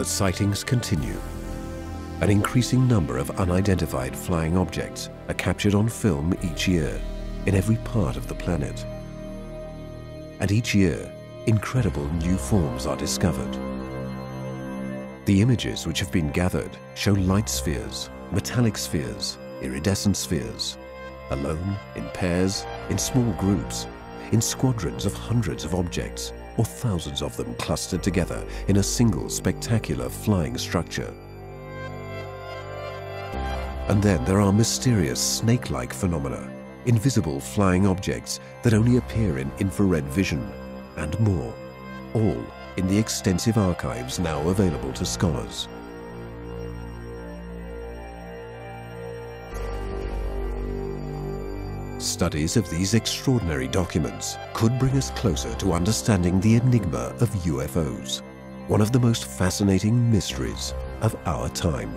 sightings continue. An increasing number of unidentified flying objects are captured on film each year in every part of the planet. And each year, incredible new forms are discovered. The images which have been gathered show light spheres, metallic spheres, iridescent spheres, alone, in pairs, in small groups, in squadrons of hundreds of objects, or thousands of them clustered together in a single spectacular flying structure. And then there are mysterious snake-like phenomena, invisible flying objects that only appear in infrared vision, and more, all in the extensive archives now available to scholars. Studies of these extraordinary documents could bring us closer to understanding the enigma of UFOs, one of the most fascinating mysteries of our time.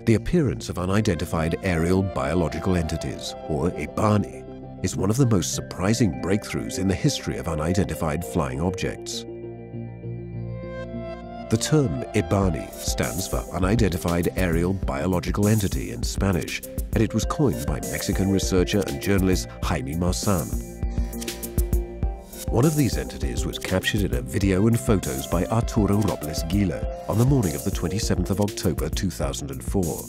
The appearance of unidentified aerial biological entities, or EBANI, is one of the most surprising breakthroughs in the history of unidentified flying objects. The term EBANI stands for Unidentified Aerial Biological Entity in Spanish, and it was coined by Mexican researcher and journalist Jaime Maussan. One of these entities was captured in a video and photos by Arturo Robles Gila on the morning of the 27th of October 2004.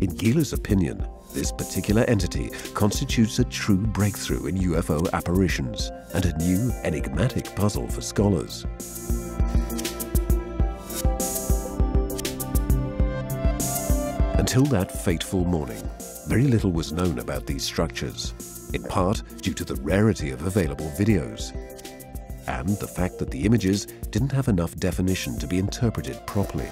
In Gila's opinion, this particular entity constitutes a true breakthrough in UFO apparitions and a new enigmatic puzzle for scholars. Until that fateful morning, very little was known about these structures, in part due to the rarity of available videos, and the fact that the images didn't have enough definition to be interpreted properly.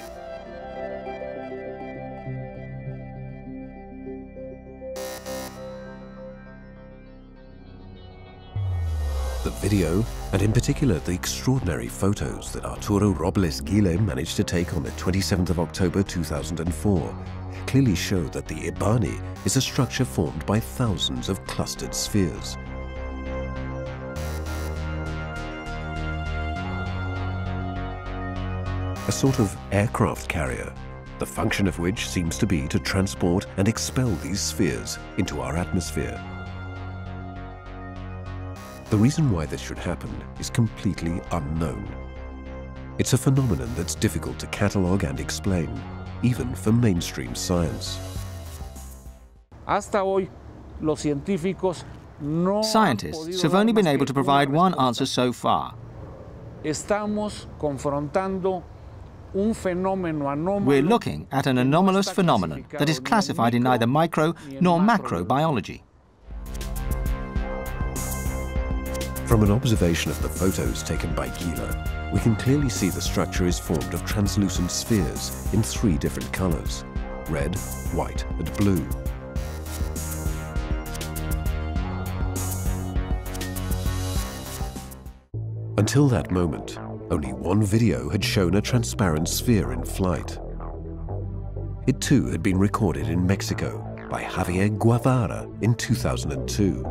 The video, and in particular the extraordinary photos that Arturo Robles Gila managed to take on the 27th of October 2004, clearly show that the EBANI is a structure formed by thousands of clustered spheres. A sort of aircraft carrier, the function of which seems to be to transport and expel these spheres into our atmosphere. The reason why this should happen is completely unknown. It's a phenomenon that's difficult to catalogue and explain, even for mainstream science. Scientists have only been able to provide one answer so far. We're looking at an anomalous phenomenon that is classified in neither micro nor macrobiology. From an observation of the photos taken by Gila, we can clearly see the structure is formed of translucent spheres in 3 different colors: red, white, and blue. Until that moment, only one video had shown a transparent sphere in flight. It too had been recorded in Mexico by Javier Guevara in 2002.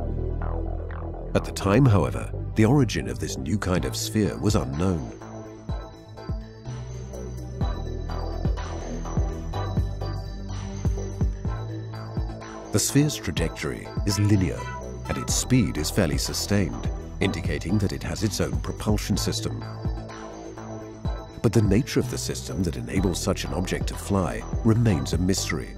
At the time, however, the origin of this new kind of sphere was unknown. The sphere's trajectory is linear, and its speed is fairly sustained, indicating that it has its own propulsion system. But the nature of the system that enables such an object to fly remains a mystery.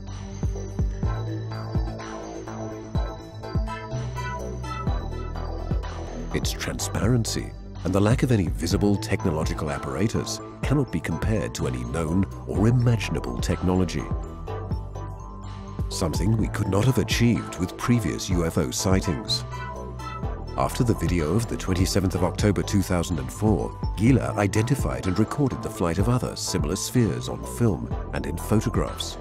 Its transparency and the lack of any visible technological apparatus cannot be compared to any known or imaginable technology. Something we could not have achieved with previous UFO sightings. After the video of the 27th of October 2004, Gila identified and recorded the flight of other similar spheres on film and in photographs.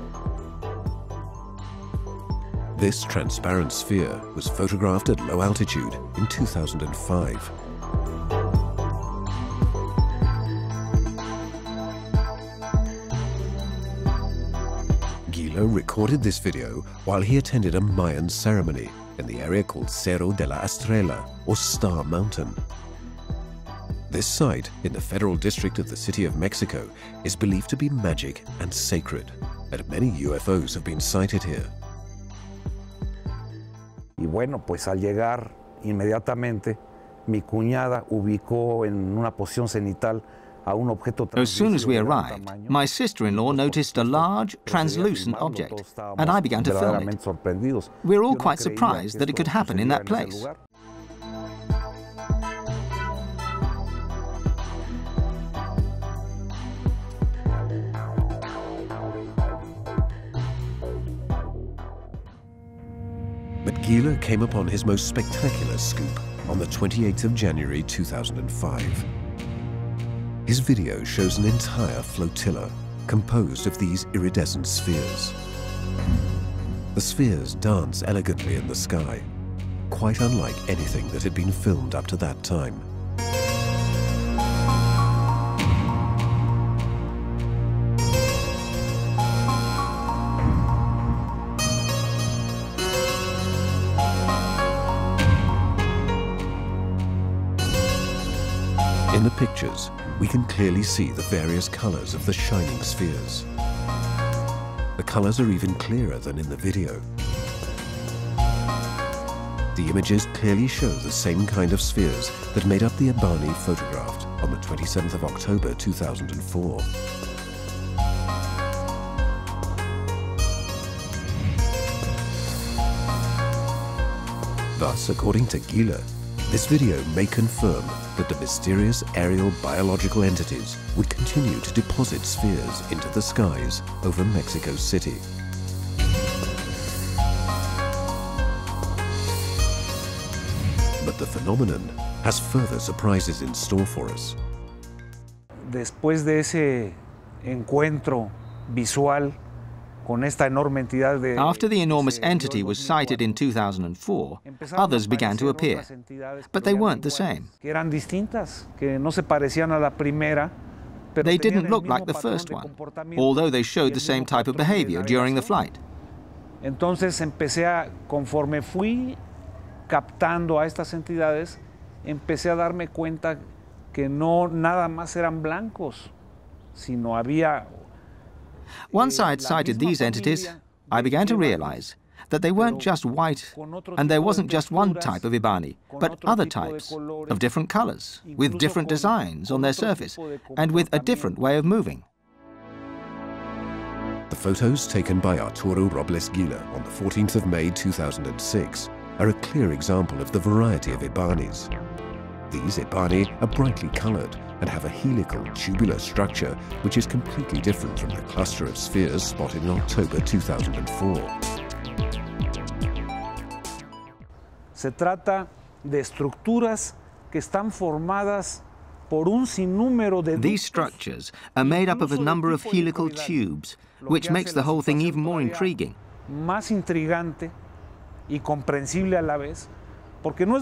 This transparent sphere was photographed at low altitude in 2005. Gila recorded this video while he attended a Mayan ceremony in the area called Cerro de la Estrella, or Star Mountain. This site, in the federal district of the City of Mexico, is believed to be magic and sacred, and many UFOs have been sighted here. Y bueno, pues al llegar inmediatamente, mi cuñada ubicó en una posición cenital a un objeto As soon as we arrived, my sister-in-law noticed a large, translucent object, and I began to film it. We were all quite surprised that it could happen in that place. But Gila came upon his most spectacular scoop on the 28th of January 2005. His video shows an entire flotilla composed of these iridescent spheres. The spheres dance elegantly in the sky, quite unlike anything that had been filmed up to that time. In the pictures, we can clearly see the various colors of the shining spheres. The colors are even clearer than in the video. The images clearly show the same kind of spheres that made up the EBANI photographed on the 27th of October 2004. Thus, according to Gila, this video may confirm that the mysterious aerial biological entities would continue to deposit spheres into the skies over Mexico City. But the phenomenon has further surprises in store for us. Después de ese encuentro visual con esta enorme entidad de... After the enormous entity was sighted in 2004, others began to appear, but they weren't the same. Eran distintas, que no se parecían a la primera, pero they didn't look like the first one, although they showed the same type of behavior during the flight. Entonces empecé a, conforme fui captando a estas entidades, empecé a darme cuenta que no nada más eran blancos, sino había... Once I had sighted these entities, I began to realize that they weren't just white, and there wasn't just one type of EBANI, but other types of different colors, with different designs on their surface, and with a different way of moving. The photos taken by Arturo Robles Gila on the 14th of May 2006 are a clear example of the variety of EBANIs. These EBANI are brightly colored and have a helical, tubular structure which is completely different from the cluster of spheres spotted in October 2004. Se trata de estructuras que están formadas por un sinnúmero de... These structures are made up of a number of helical tubes, which makes the whole thing even more intriguing. Más intrigante y comprensible a la vez.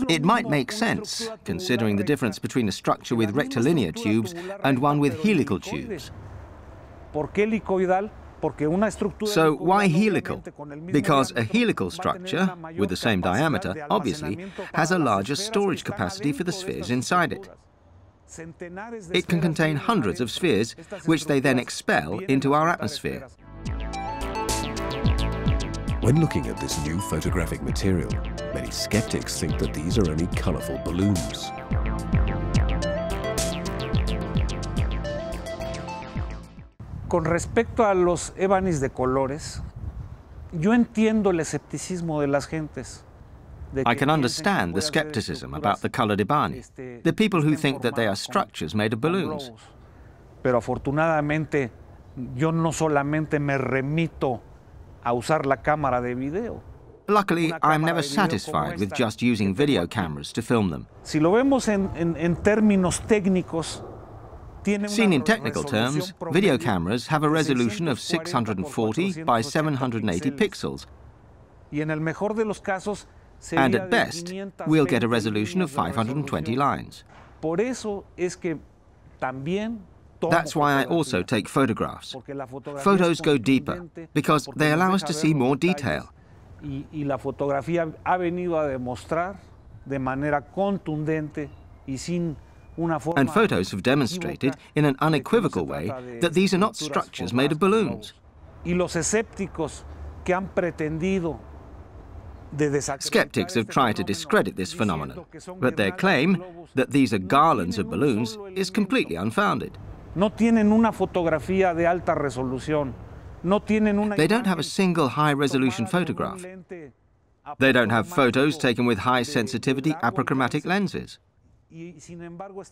It might make sense, considering the difference between a structure with rectilinear tubes and one with helical tubes. So why helical? Because a helical structure, with the same diameter, obviously, has a larger storage capacity for the spheres inside it. It can contain hundreds of spheres, which they then expel into our atmosphere. When looking at this new photographic material, many skeptics think that these are only colorful balloons. Con respecto a los EBANIs de colores, yo entiendo el escepticismo de las gentes. I can understand the skepticism about the colored EBANI, the people who think that they are structures made of balloons. Pero afortunadamente, yo no solamente me remito a usar la cámara de video. Luckily, I'm never satisfied with just using video cameras to film them. Si lo vemos en términos técnicos, seen in technical terms, video cameras have a resolution of 640 by 780 pixels. And at best, we'll get a resolution of 520 lines. Por eso es que también That's why I also take photographs. Photos go deeper because they allow us to see more detail. Y la fotografía ha venido a demostrar de manera contundente y sin una forma. And photos have demonstrated in an unequivocal way that these are not structures made of balloons. Y los escépticos que han pretendido Skeptics have tried to discredit this phenomenon, but their claim that these are garlands of balloons is completely unfounded. No tienen una fotografía de alta resolución. No tienen una. They don't have a single high-resolution photograph. They don't have photos taken with high-sensitivity apochromatic lenses.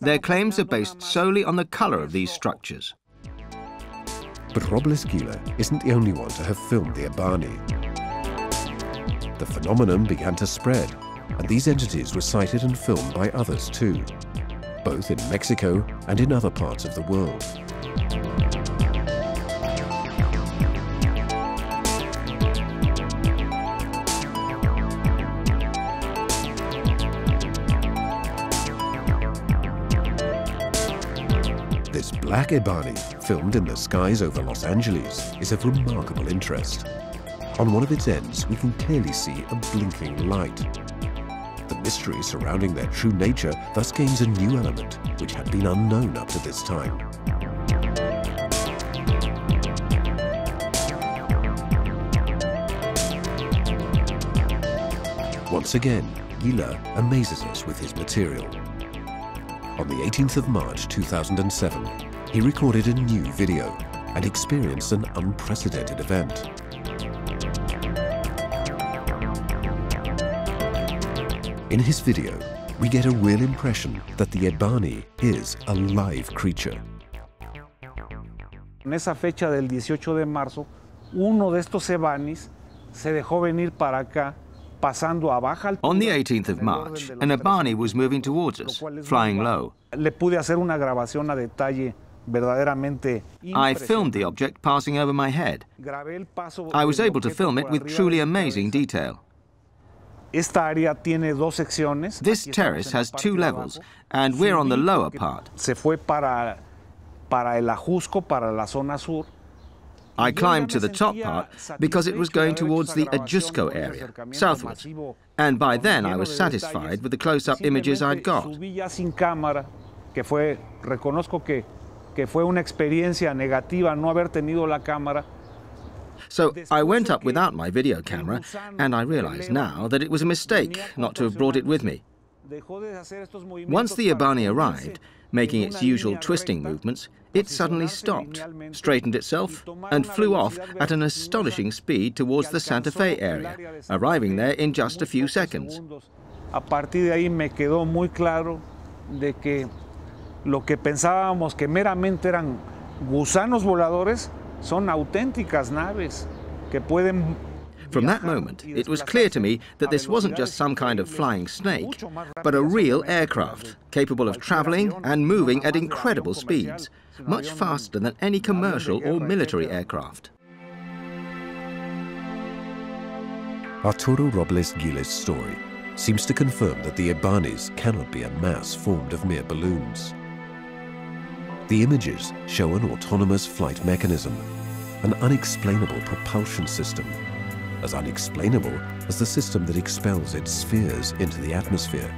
Their claims are based solely on the color of these structures. But Robles Gila isn't the only one to have filmed the EBANI. The phenomenon began to spread, and these entities were sighted and filmed by others too, both in Mexico and in other parts of the world. This black EBANI, filmed in the skies over Los Angeles, is of remarkable interest. On one of its ends, we can clearly see a blinking light. The mystery surrounding their true nature thus gains a new element, which had been unknown up to this time. Once again, Gila amazes us with his material. On the 18th of March 2007, he recorded a new video and experienced an unprecedented event. In his video, we get a real impression that the EBANI is a live creature. En esa fecha del 18 de marzo, uno de estos EBANIs se dejó venir para acá, pasando a baja altura. On the 18th of March, an EBANI was moving towards us, flying low. Le pude hacer una grabación a detalle verdaderamente. I filmed the object passing over my head. I was able to film it with truly amazing detail. Esta área tiene dos secciones. This terrace has two levels, and we're on the lower part. Se fue para el Ajusco, para la zona sur. I climbed to the top part because it was going towards the Ajusco area, southwards. And by then I was satisfied with the close-up images I'd got. Subí ya sin cámara, que fue, reconozco que fue una experiencia negativa no haber tenido la cámara. So I went up without my video camera, and I realize now that it was a mistake not to have brought it with me. Once the EBANI arrived, making its usual twisting movements, it suddenly stopped, straightened itself, and flew off at an astonishing speed towards the Santa Fe area, arriving there in just a few seconds. A partir de ahí me quedó muy claro de que lo que pensábamos que meramente eran gusanos voladores son auténticas naves que pueden. From that moment, it was clear to me that this wasn't just some kind of flying snake, but a real aircraft, capable of traveling and moving at incredible speeds, much faster than any commercial or military aircraft. Arturo Robles Gila's story seems to confirm that the EBANIs cannot be a mass formed of mere balloons. The images show an autonomous flight mechanism, an unexplainable propulsion system, as unexplainable as the system that expels its spheres into the atmosphere.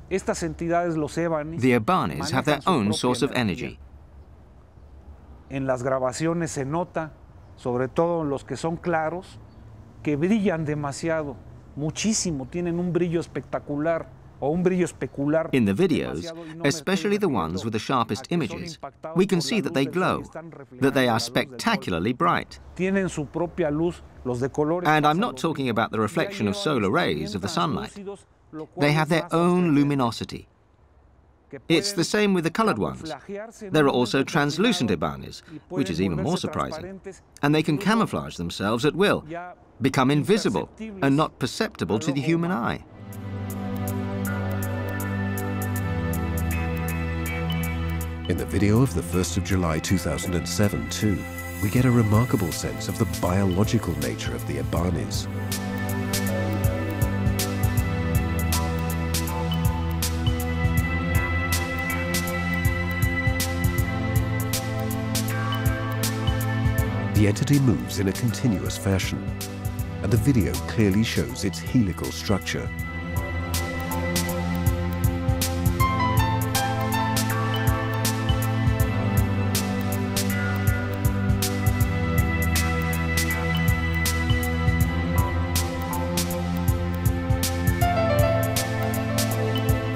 Estas entidades, los EBANIs, the EBANIs have their own source of energy. En las grabaciones se nota, sobre todo los que son claros, que brillan demasiado, muchísimo, tienen un brillo espectacular. In the videos, especially the ones with the sharpest images, we can see that they glow, that they are spectacularly bright. And I'm not talking about the reflection of solar rays of the sunlight. They have their own luminosity. It's the same with the colored ones. There are also translucent EBANIs, which is even more surprising. And they can camouflage themselves at will, become invisible and not perceptible to the human eye. In the video of the 1st of July 2007 too, we get a remarkable sense of the biological nature of the EBANIs. The entity moves in a continuous fashion, and the video clearly shows its helical structure.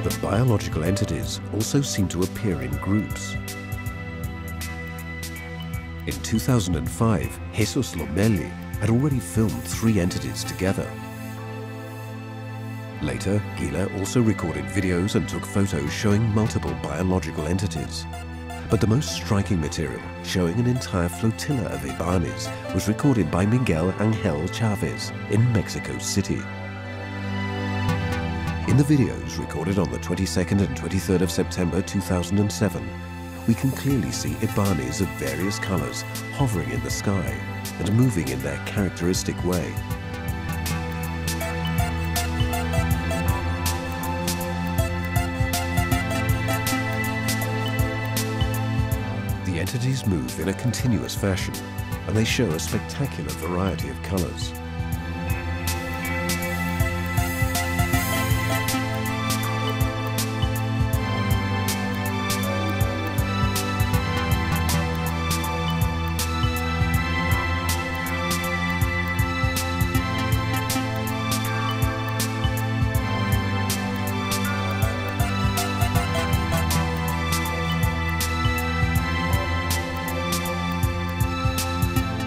The biological entities also seem to appear in groups. In 2005, Jesus Lomelli had already filmed 3 entities together. Later, Gila also recorded videos and took photos showing multiple biological entities. But the most striking material, showing an entire flotilla of EBANIs, was recorded by Miguel Angel Chavez in Mexico City. In the videos recorded on the 22nd and 23rd of September 2007, we can clearly see EBANIs of various colors hovering in the sky and moving in their characteristic way. The entities move in a continuous fashion, and they show a spectacular variety of colors.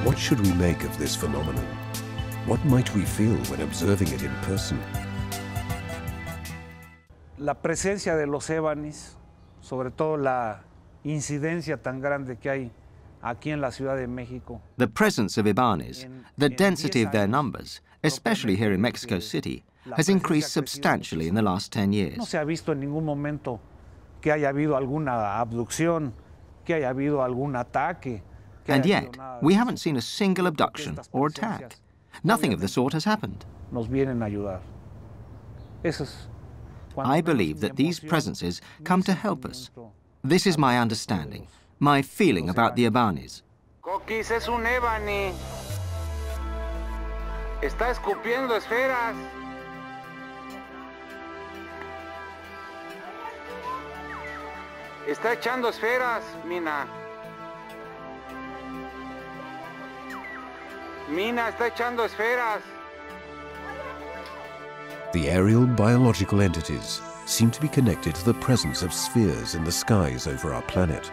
What should we make of this phenomenon? What might we feel when observing it in person? La presencia de los EBANIs, sobre todo la incidencia tan grande que hay aquí en la Ciudad de México. The presence of EBANIs, the density of their numbers, especially here in Mexico City, has increased substantially in the last 10 years. No se ha visto en ningún momento que haya habido alguna abducción, que haya habido algún ataque. And yet, we haven't seen a single abduction or attack. Nothing of the sort has happened. Nos vienen a ayudar. I believe that these presences come to help us. This is my understanding, my feeling about the EBANIs. Coquis es un EBANI. Está escupiendo esferas. Está echando esferas, Mina. Mina está echando esferas. The aerial biological entities seem to be connected to the presence of spheres in the skies over our planet.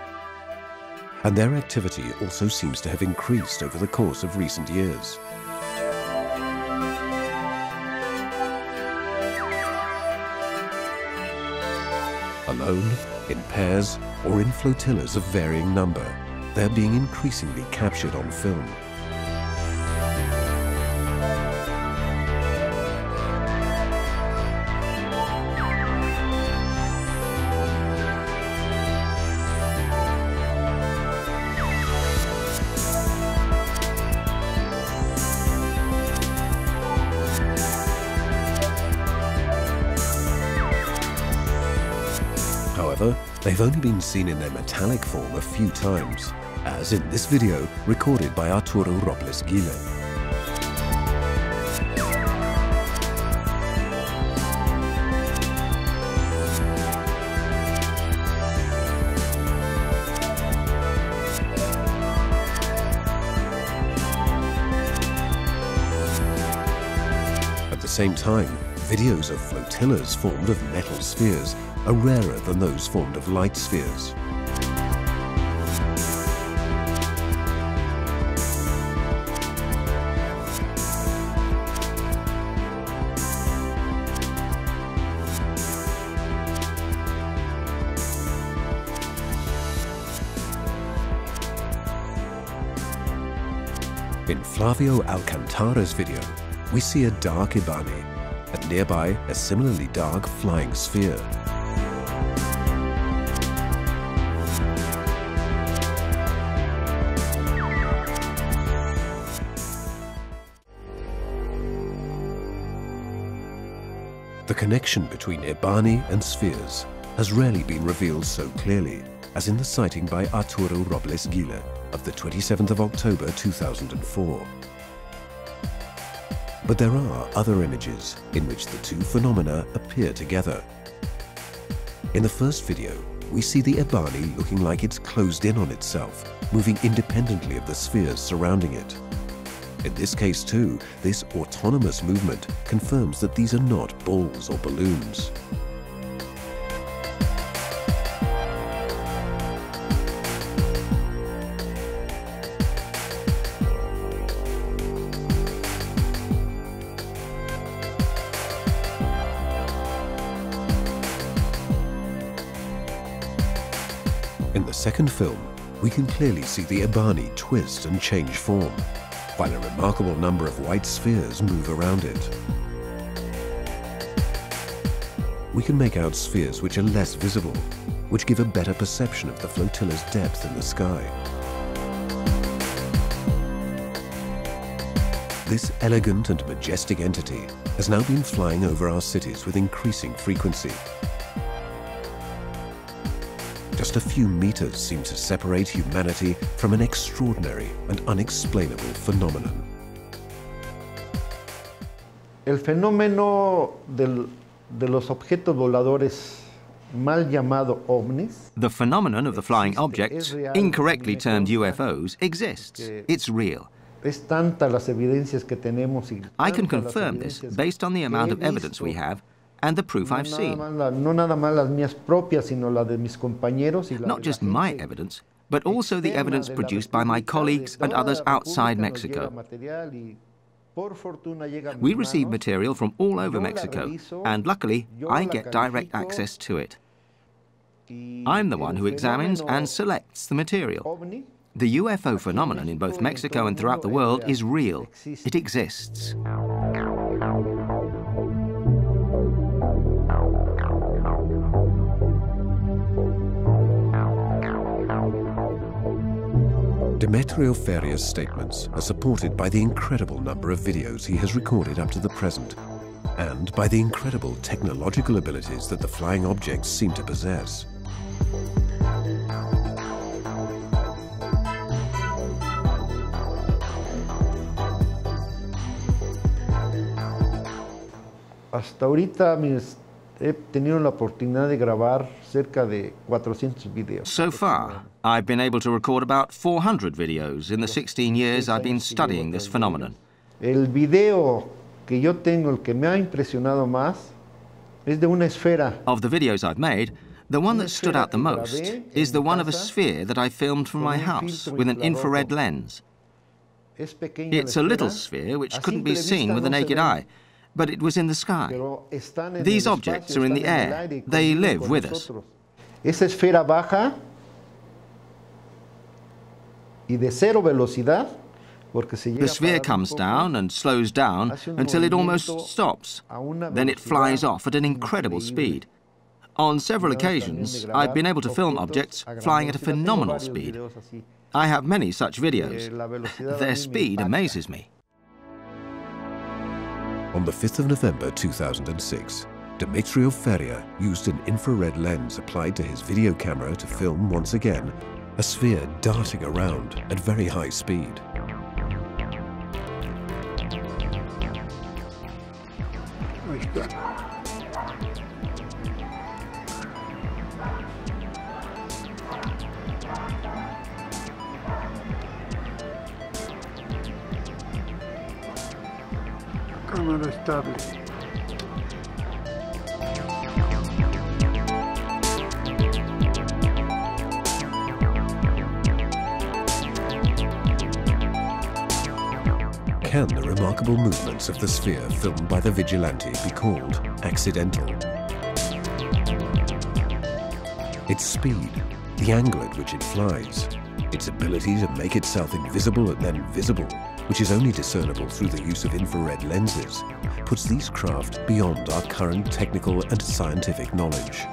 And their activity also seems to have increased over the course of recent years. Alone, in pairs, or in flotillas of varying number, they're being increasingly captured on film. However, they've only been seen in their metallic form a few times, as in this video recorded by Arturo Robles Gile. At the same time, videos of flotillas formed of metal spheres are rarer than those formed of light spheres. In Flavio Alcantara's video, we see a dark EBANI, and nearby a similarly dark flying sphere. The connection between EBANI and spheres has rarely been revealed so clearly as in the sighting by Arturo Robles Gile. of the 27th of October 2004. But there are other images in which the two phenomena appear together. In the first video, we see the EBANI looking like it's closed in on itself, moving independently of the spheres surrounding it. In this case too, this autonomous movement confirms that these are not balls or balloons. In the second film, we can clearly see the EBANI twist and change form, while a remarkable number of white spheres move around it. We can make out spheres which are less visible, which give a better perception of the flotilla's depth in the sky. This elegant and majestic entity has now been flying over our cities with increasing frequency. Just a few meters seem to separate humanity from an extraordinary and unexplainable phenomenon. El fenómeno de los objetos voladores mal llamado ovnis. The phenomenon of the flying objects, incorrectly termed UFOs, exists. It's real. Es tanta las evidencias que tenemos y I can confirm this based on the amount of evidence we have and the proof I've seen. No nada más las mías propias, sino la de mis compañeros y la Not just my evidence, but also the evidence produced by my colleagues and others outside Mexico. We receive material from all over Mexico, and luckily, I get direct access to it. I'm the one who examines and selects the material. The UFO phenomenon in both Mexico and throughout the world is real. It exists. Demetrio Feria's statements are supported by the incredible number of videos he has recorded up to the present, and by the incredible technological abilities that the flying objects seem to possess. Hasta ahorita he tenido la oportunidad de grabar cerca de 400 videos. So far, I've been able to record about 400 videos in the 16 years I've been studying this phenomenon. El video que yo tengo, el que me ha impresionado más, es de una esfera. Of the videos I've made, the one that stood out the most is the one of a sphere that I filmed from my house with an infrared lens. It's a little sphere which couldn't be seen with the naked eye, but it was in the sky. These objects are in the air. They live with us. Esa esfera baja y de cero velocidad. The sphere comes down and slows down until it almost stops. Then it flies off at an incredible speed. On several occasions, I've been able to film objects flying at a phenomenal speed. I have many such videos. Their speed amazes me. On the 5th of November 2006, Demetrio Feria used an infrared lens applied to his video camera to film once again a sphere darting around at very high speed. Cámara estable. Can the remarkable movements of the sphere filmed by the vigilante be called accidental? Its speed, the angle at which it flies, its ability to make itself invisible and then visible, which is only discernible through the use of infrared lenses, puts these craft beyond our current technical and scientific knowledge.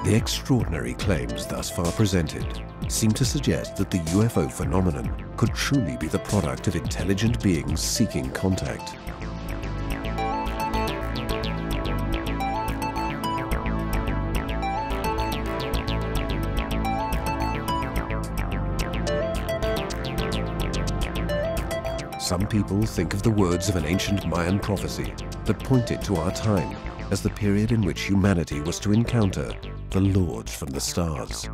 The extraordinary claims thus far presented seem to suggest that the UFO phenomenon could truly be the product of intelligent beings seeking contact. Some people think of the words of an ancient Mayan prophecy that pointed to our time as the period in which humanity was to encounter the lords from the stars.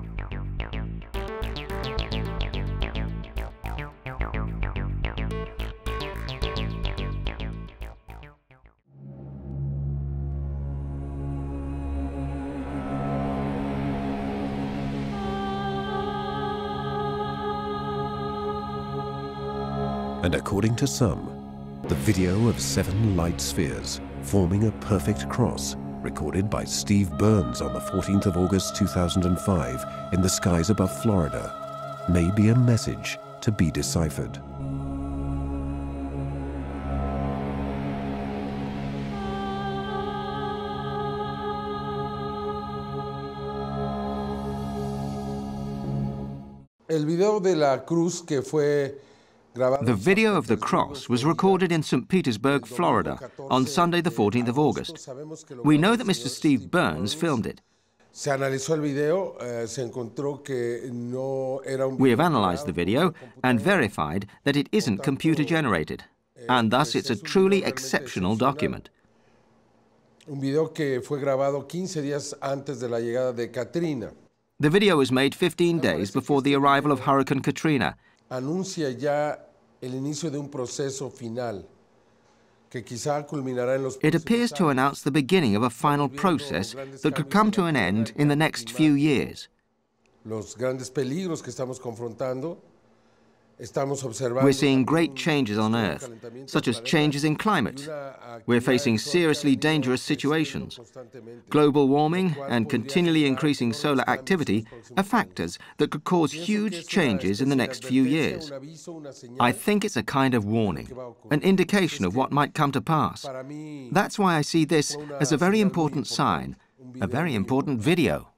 And according to some, the video of 7 light spheres forming a perfect cross, recorded by Steve Burns on the 14th of August 2005 in the skies above Florida, may be a message to be deciphered. El video de la cruz que fue The video of the cross was recorded in St. Petersburg, Florida, on Sunday the 14th of August. We know that Mr. Steve Burns filmed it. We have analyzed the video and verified that it isn't computer-generated, and thus it's a truly exceptional document. The video was made 15 days before the arrival of Hurricane Katrina. It appears to announce the beginning of a final process that could come to an end in the next few years. We're seeing great changes on Earth, such as changes in climate. We're facing seriously dangerous situations. Global warming and continually increasing solar activity are factors that could cause huge changes in the next few years. I think it's a kind of warning, an indication of what might come to pass. That's why I see this as a very important sign, a very important video.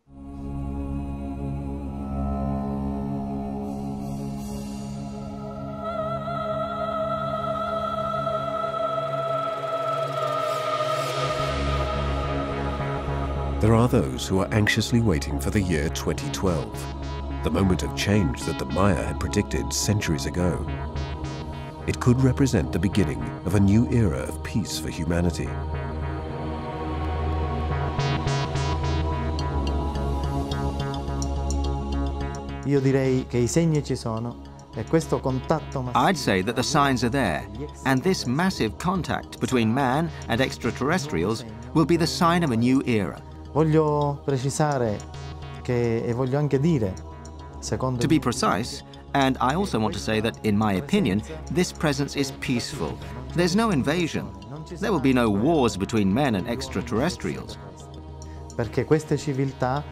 There are those who are anxiously waiting for the year 2012, the moment of change that the Maya had predicted centuries ago. It could represent the beginning of a new era of peace for humanity. Io direi che I segni ci sono. I'd say that the signs are there, and this massive contact between man and extraterrestrials will be the sign of a new era. Voglio precisare che, e voglio anche dire, to be precise, and I also want to say that, in my opinion, this presence is peaceful. There's no invasion. There will be no wars between men and extraterrestrials. Perché queste civiltà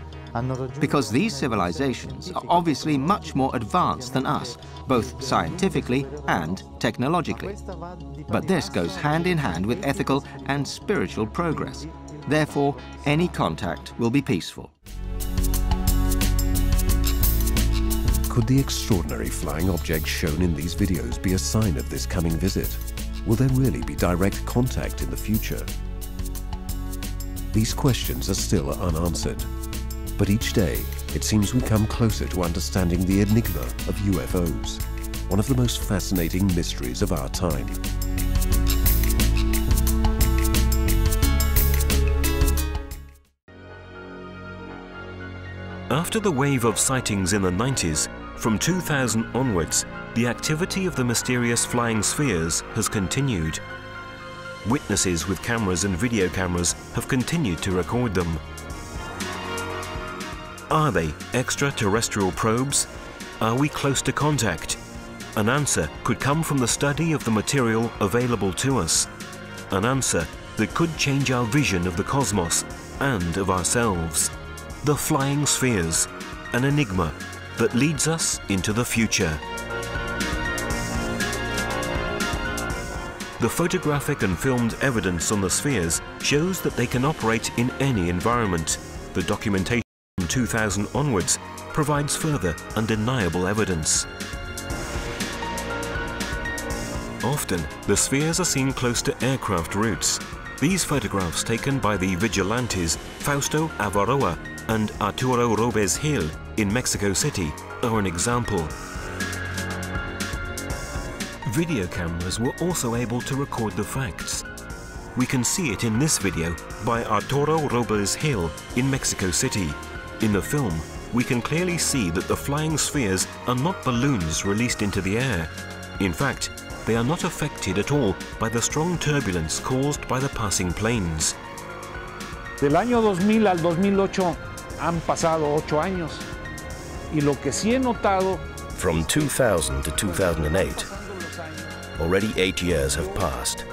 Because these civilizations are obviously much more advanced than us, both scientifically and technologically. But this goes hand in hand with ethical and spiritual progress. Therefore, any contact will be peaceful. Could the extraordinary flying objects shown in these videos be a sign of this coming visit? Will there really be direct contact in the future? These questions are still unanswered. But each day, it seems we come closer to understanding the enigma of UFOs, one of the most fascinating mysteries of our time. After the wave of sightings in the 90s, from 2000 onwards, the activity of the mysterious flying spheres has continued. Witnesses with cameras and video cameras have continued to record them. Are they extraterrestrial probes? Are we close to contact? An answer could come from the study of the material available to us. An answer that could change our vision of the cosmos and of ourselves. The flying spheres, an enigma that leads us into the future. The photographic and filmed evidence on the spheres shows that they can operate in any environment. The documentation from 2000 onwards provides further undeniable evidence. Often, the spheres are seen close to aircraft routes. These photographs taken by the vigilantes Fausto Avaroa and Arturo Robes Gil in Mexico City are an example. Video cameras were also able to record the facts. We can see it in this video by Arturo Robles Gil in Mexico City. In the film, we can clearly see that the flying spheres are not balloons released into the air. In fact, they are not affected at all by the strong turbulence caused by the passing planes. Del año 2000 al 2008 han pasado 8 años. Y lo que sí he notado. From 2000 to 2008, already 8 years have passed.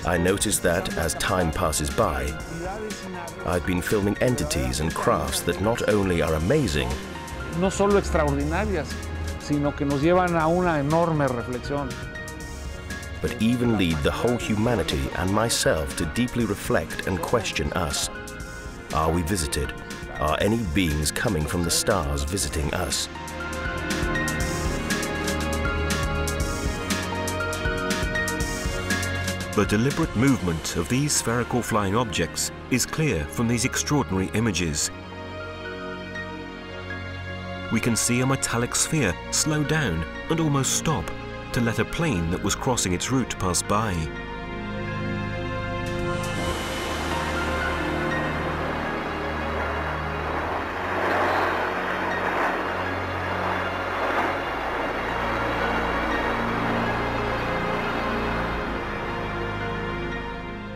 I noticed that as time passes by, I've been filming entities and crafts that not only are amazing, No solo extraordinarias, sino que nos llevan a una enorme reflexión. but even lead the whole humanity and myself to deeply reflect and question us. Are we visited? Are any beings coming from the stars visiting us? The deliberate movement of these spherical flying objects is clear from these extraordinary images. We can see a metallic sphere slow down and almost stop to let a plane that was crossing its route pass by.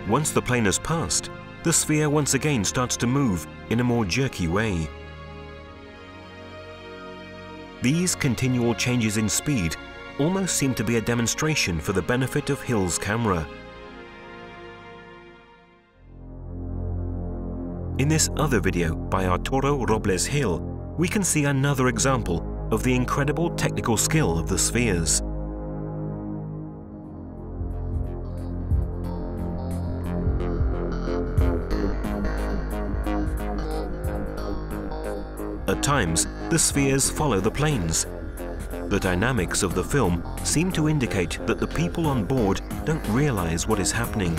Once the plane has passed, the sphere once again starts to move in a more jerky way. These continual changes in speed almost seem to be a demonstration for the benefit of Gil's camera. In this other video by Arturo Robles Gil, we can see another example of the incredible technical skill of the spheres. At times, the spheres follow the planes. The dynamics of the film seem to indicate that the people on board don't realize what is happening.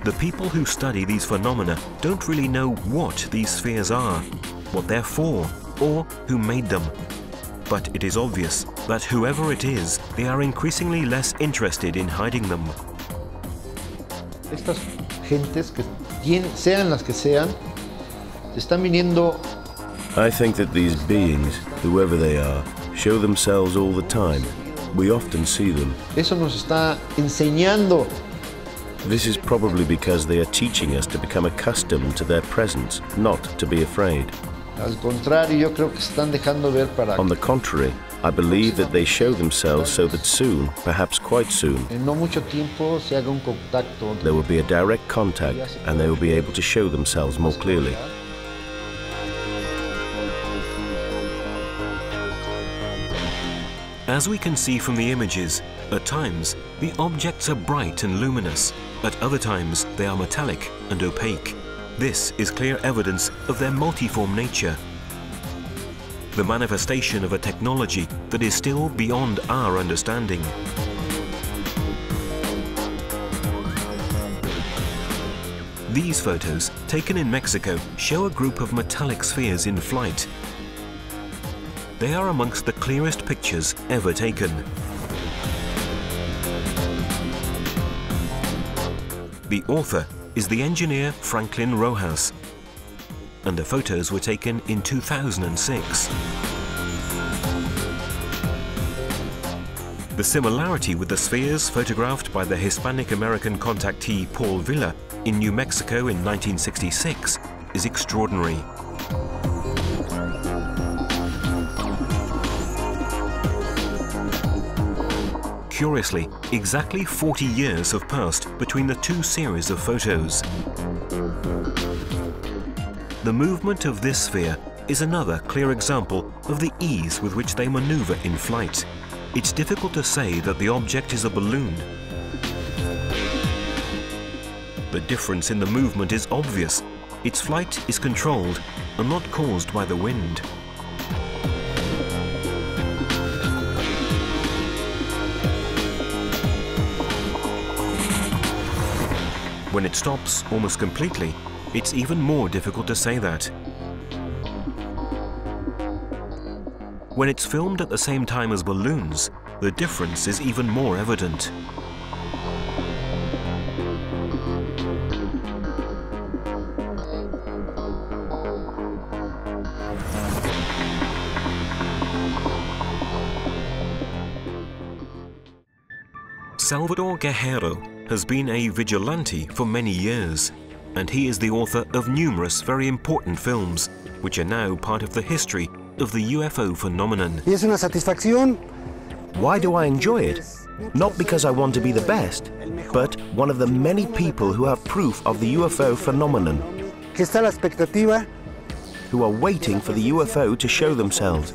The people who study these phenomena don't really know what these spheres are, what they're for, or who made them. But it is obvious that whoever it is, they are increasingly less interested in hiding them. Estas gentes, sean las que sean, están viniendo. I think that these beings, whoever they are, show themselves all the time. We often see them. Eso nos está enseñando. This is probably because they are teaching us to become accustomed to their presence, not to be afraid. Al contrario, yo creo que están dejando ver para. On the contrary, I believe that they show themselves so that soon, perhaps quite soon, En no mucho tiempo se haga un contacto. there will be a direct contact and they will be able to show themselves more clearly. As we can see from the images, at times the objects are bright and luminous, at other times they are metallic and opaque. This is clear evidence of their multiform nature, the manifestation of a technology that is still beyond our understanding. These photos, taken in Mexico, show a group of metallic spheres in flight. They are amongst the clearest pictures ever taken. The author is the engineer Franklin Rojas, and the photos were taken in 2006. The similarity with the spheres photographed by the Hispanic-American contactee Paul Villa in New Mexico in 1966 is extraordinary. Curiously, exactly 40 years have passed between the two series of photos. The movement of this sphere is another clear example of the ease with which they maneuver in flight. It's difficult to say that the object is a balloon. The difference in the movement is obvious. Its flight is controlled and not caused by the wind. When it stops almost completely, it's even more difficult to say that. When it's filmed at the same time as balloons, the difference is even more evident. Salvador Guerrero has been a vigilante for many years, and he is the author of numerous very important films, which are now part of the history of the UFO phenomenon. Why do I enjoy it? Not because I want to be the best, but one of the many people who have proof of the UFO phenomenon, who are waiting for the UFO to show themselves.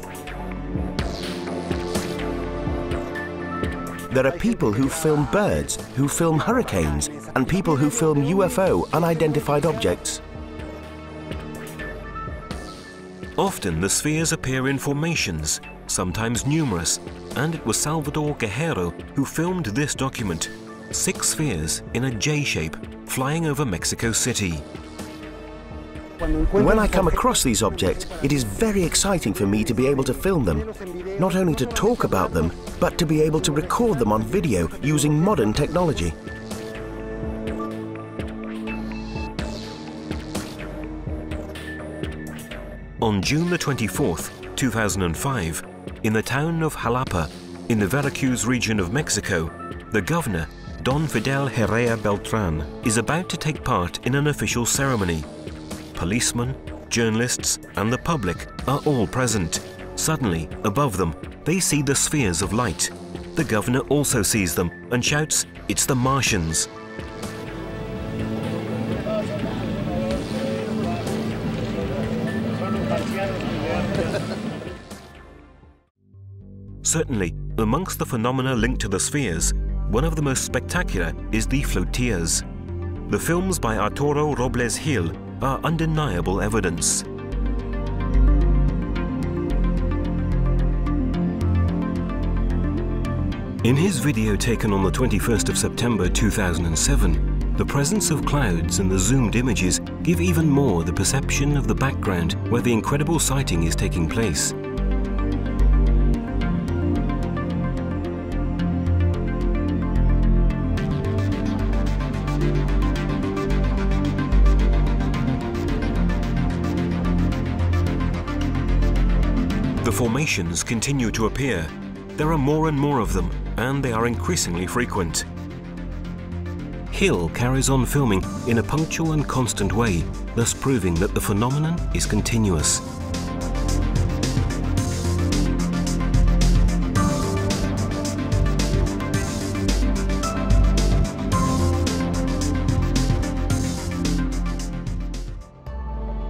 There are people who film birds, who film hurricanes, and people who film UFO, unidentified objects. Often the spheres appear in formations, sometimes numerous, and it was Salvador Guerrero who filmed this document, 6 spheres in a J shape flying over Mexico City. When I come across these objects, it is very exciting for me to be able to film them. Not only to talk about them, but to be able to record them on video using modern technology. On June the 24th, 2005, in the town of Jalapa, in the Veracruz region of Mexico, the governor, Don Fidel Herrera Beltran, is about to take part in an official ceremony. Policemen, journalists, and the public are all present. Suddenly, above them, they see the spheres of light. The governor also sees them and shouts, "It's the Martians!" Certainly, amongst the phenomena linked to the spheres, one of the most spectacular is the flotillas. The films by Arturo Robles Gil are undeniable evidence. In his video taken on the 21st of September 2007, the presence of clouds and the zoomed images give even more the perception of the background where the incredible sighting is taking place. The formations continue to appear. There are more and more of them, and they are increasingly frequent. Hill carries on filming in a punctual and constant way, thus proving that the phenomenon is continuous.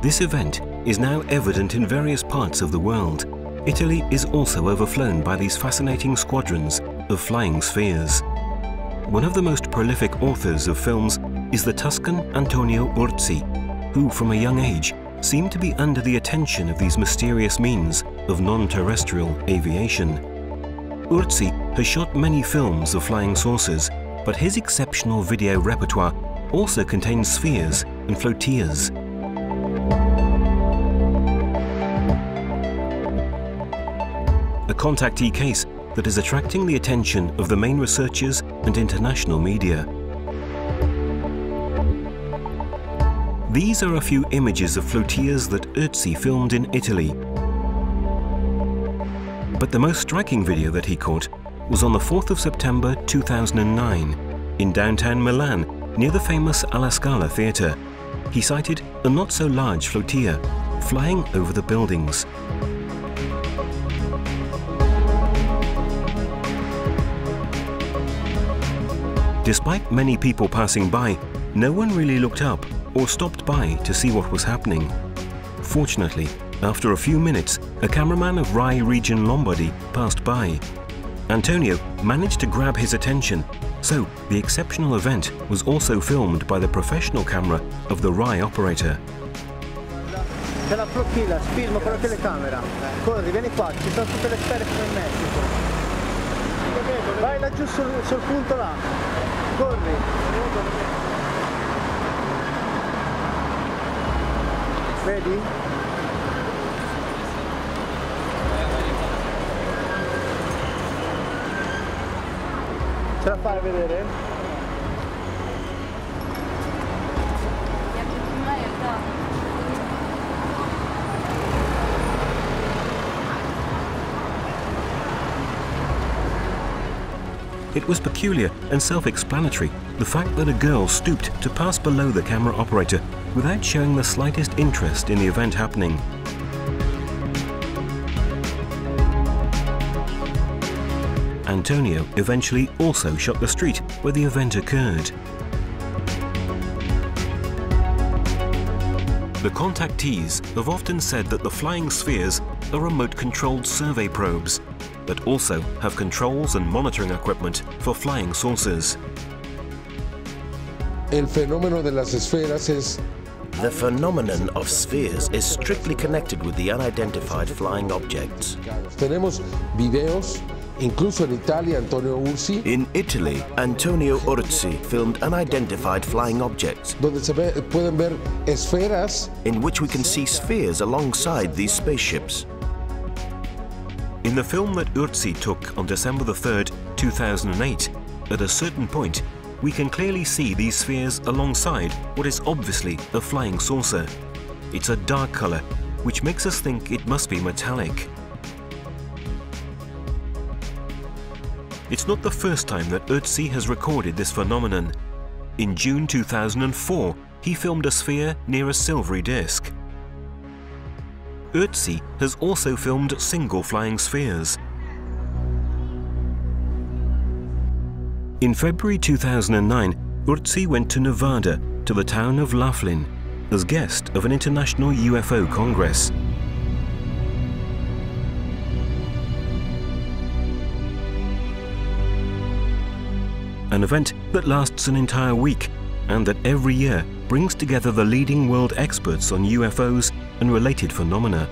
This event is now evident in various parts of the world. Italy is also overflown by these fascinating squadrons of flying spheres. One of the most prolific authors of films is the Tuscan Antonio Urzi, who from a young age seemed to be under the attention of these mysterious means of non-terrestrial aviation. Urzi has shot many films of flying saucers, but his exceptional video repertoire also contains spheres and flotillas. A contactee case that is attracting the attention of the main researchers and international media. These are a few images of flotillas that Urzi filmed in Italy. But the most striking video that he caught was on the 4th of September 2009 in downtown Milan near the famous Alla Scala theatre. He sighted a not-so-large flotilla flying over the buildings. Despite many people passing by, no one really looked up or stopped by to see what was happening. Fortunately, after a few minutes, a cameraman of Rai region Lombardy passed by. Antonio managed to grab his attention, so the exceptional event was also filmed by the professional camera of the Rai operator. C'è la flotilla, filmo con la telecamera. Corri, vieni qua, ci sono tutte le sfere come in Messico. Vai laggiù sul punto là. Corri. Vedi? Ce la fai vedere? It was peculiar and self-explanatory, the fact that a girl stooped to pass below the camera operator without showing the slightest interest in the event happening. Antonio eventually also shot the street where the event occurred. The contactees have often said that the flying spheres are remote-controlled survey probes that also have controls and monitoring equipment for flying saucers. El fenómeno de las esferas es The phenomenon of spheres is strictly connected with the unidentified flying objects. Tenemos videos, incluso en Italia, Antonio Ursi. In Italy, Antonio Ursi filmed unidentified flying objects, Donde pueden ver esferas. In which we can see spheres alongside these spaceships. In the film that Ursi took on December 3rd, 2008, at a certain point, we can clearly see these spheres alongside what is obviously a flying saucer. It's a dark color, which makes us think it must be metallic. It's not the first time that Ursi has recorded this phenomenon. In June 2004, he filmed a sphere near a silvery disc. Ursi has also filmed single flying spheres. In February 2009, Ursi went to Nevada, to the town of Laughlin, as guest of an international UFO congress. An event that lasts an entire week and that every year brings together the leading world experts on UFOs and related phenomena.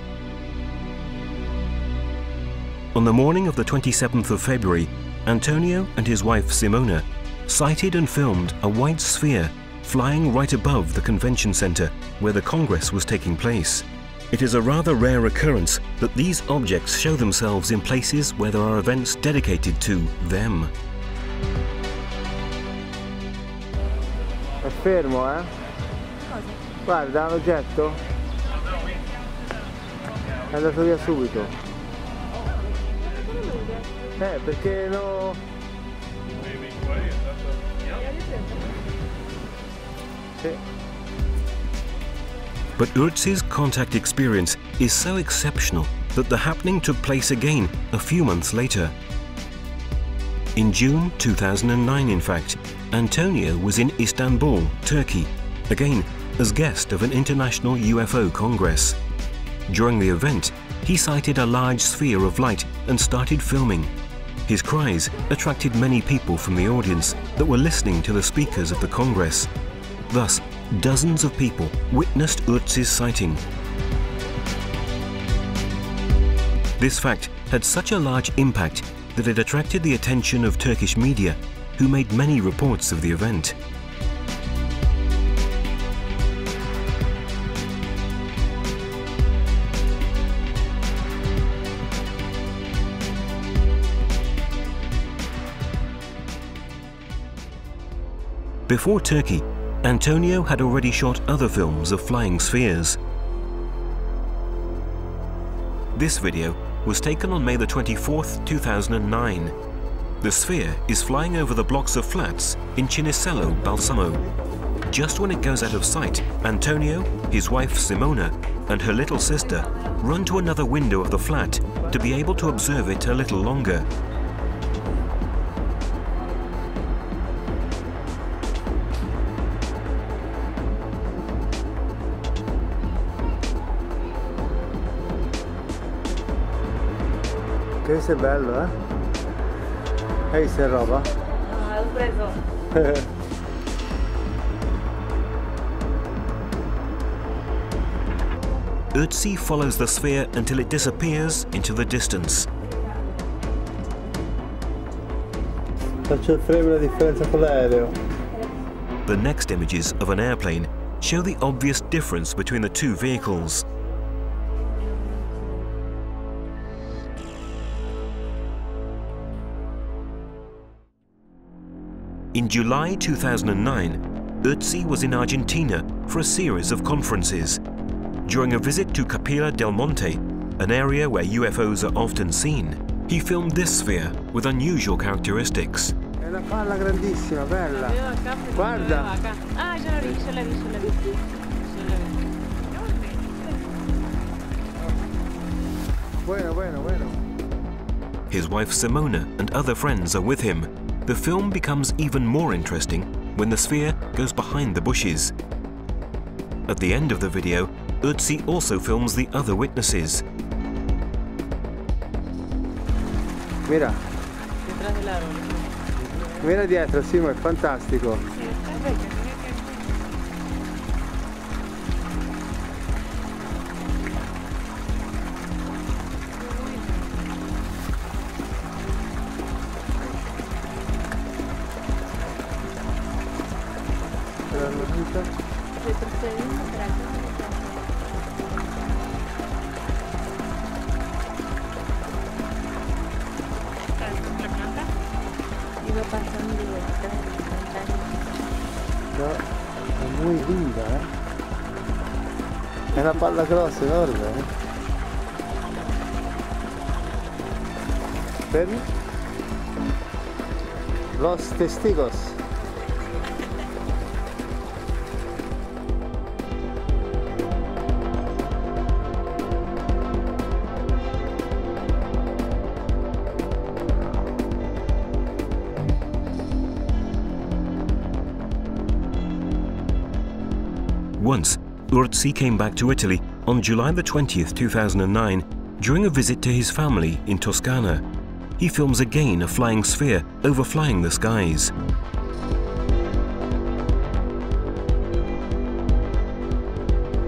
On the morning of the 27th of February, Antonio and his wife Simona sighted and filmed a white sphere flying right above the convention center where the Congress was taking place. It is a rather rare occurrence that these objects show themselves in places where there are events dedicated to them. È fermo, eh? Guarda, l'oggetto. È andato via subito. Perché no... Sì. But Ursi's contact experience is so exceptional that the happening took place again a few months later. In June 2009, in fact, Antonio was in Istanbul, Turkey, again as guest of an international UFO congress. During the event, he sighted a large sphere of light and started filming. His cries attracted many people from the audience that were listening to the speakers of the congress. Thus, dozens of people witnessed Ursi's sighting. This fact had such a large impact that it attracted the attention of Turkish media, who made many reports of the event. Before Turkey, Antonio had already shot other films of flying spheres. This video was taken on May the 24th, 2009. The sphere is flying over the blocks of flats in Cinisello, Balsamo. Just when it goes out of sight, Antonio, his wife Simona, and her little sister run to another window of the flat to be able to observe it a little longer. Questo è bello, eh? Hai visto roba? L'ho preso. Ursi follows the sphere until it disappears into the distance. Faccio il frame la differenza con l'aereo. The next images of an airplane show the obvious difference between the two vehicles. In July 2009, Ötzi was in Argentina for a series of conferences. During a visit to Capilla del Monte, an area where UFOs are often seen, he filmed this sphere with unusual characteristics. È una palla grandissima, bella. Guarda. Ah, ce l'ho visto. Bueno. His wife Simona and other friends are with him. The film becomes even more interesting when the sphere goes behind the bushes. At the end of the video, Ötzi also films the other witnesses. Mira. Mira dietro, Simo, è fantastico. È muy linda, È una palla grossa, enorme, Fermi. Los testigos. Once, Ötzi came back to Italy on July the 20th, 2009, during a visit to his family in Toscana. He films again a flying sphere overflying the skies.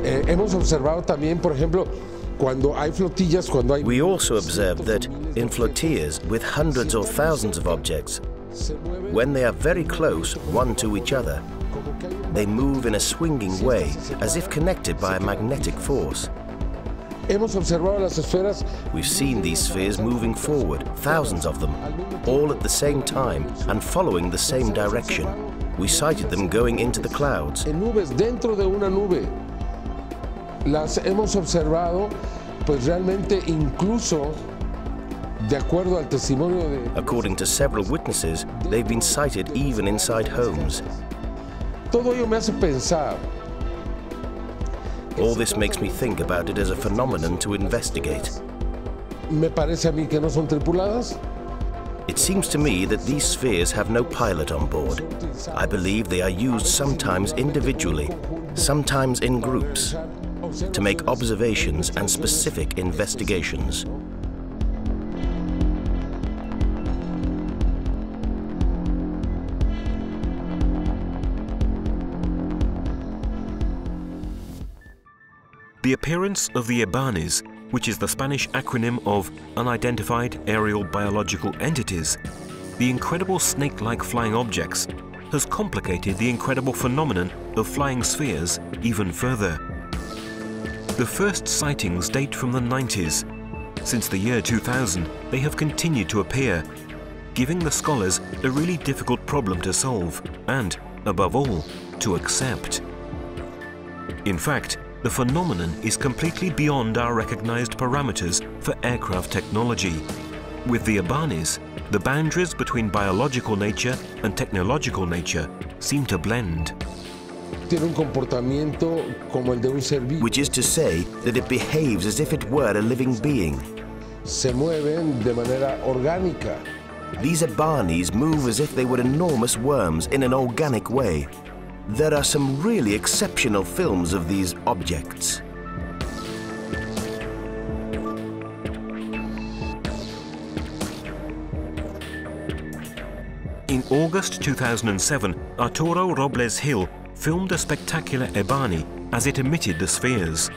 Hemos observado también, por ejemplo, cuando hay flotillas, cuando hay... We also observed that in flotillas with hundreds or thousands of objects, when they are very close one to each other, they move in a swinging way, as if connected by a magnetic force. Hemos observado las esferas. We've seen these spheres moving forward, thousands of them, all at the same time and following the same direction. We sighted them going into the clouds. En nubes, dentro de una nube. Las hemos observado, pues realmente incluso, de acuerdo al testimonio de... According to several witnesses, they've been sighted even inside homes. Todo ello me hace pensar. All this makes me think about it as a phenomenon to investigate. Me parece a mí que no son tripuladas. It seems to me that these spheres have no pilot on board. I believe they are used sometimes individually, sometimes in groups, to make observations and specific investigations. The appearance of the EBANIs, which is the Spanish acronym of Unidentified Aerial Biological Entities, the incredible snake-like flying objects, has complicated the incredible phenomenon of flying spheres even further. The first sightings date from the 90s. Since the year 2000, they have continued to appear, giving the scholars a really difficult problem to solve and, above all, to accept. In fact, the phenomenon is completely beyond our recognized parameters for aircraft technology. With the EBANIs, the boundaries between biological nature and technological nature seem to blend. Tiene un comportamiento como el de un ser vivo. Which is to say that it behaves as if it were a living being. Se mueven de manera orgánica. These EBANIs move as if they were enormous worms in an organic way. There are some really exceptional films of these objects. In August 2007, Arturo Robles Hill filmed a spectacular EBANI as it emitted the spheres.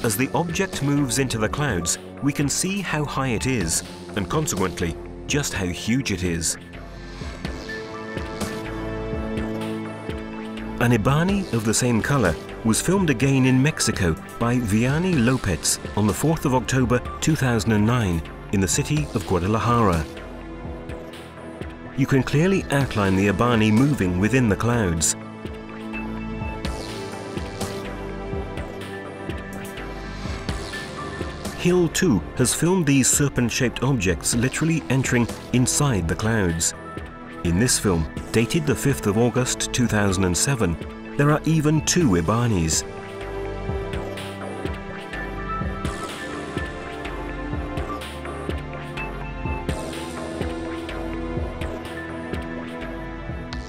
As the object moves into the clouds, we can see how high it is, and consequently, just how huge it is. An EBANI of the same color was filmed again in Mexico by Vianney Lopez on the 4th of October 2009 in the city of Guadalajara. You can clearly outline the EBANI moving within the clouds. Hill 2 has filmed these serpent-shaped objects literally entering inside the clouds. In this film, dated the 5th of August 2007, there are even 2 EBANIs.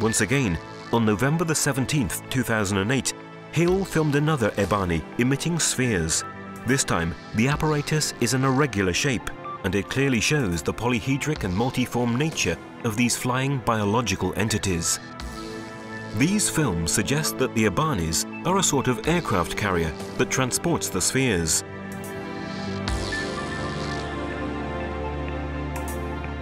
Once again, on November the 17th, 2008, Hill filmed another EBANI emitting spheres. This time, the apparatus is an irregular shape, and it clearly shows the polyhedric and multiform nature of these flying biological entities. These films suggest that the EBANIs are a sort of aircraft carrier that transports the spheres.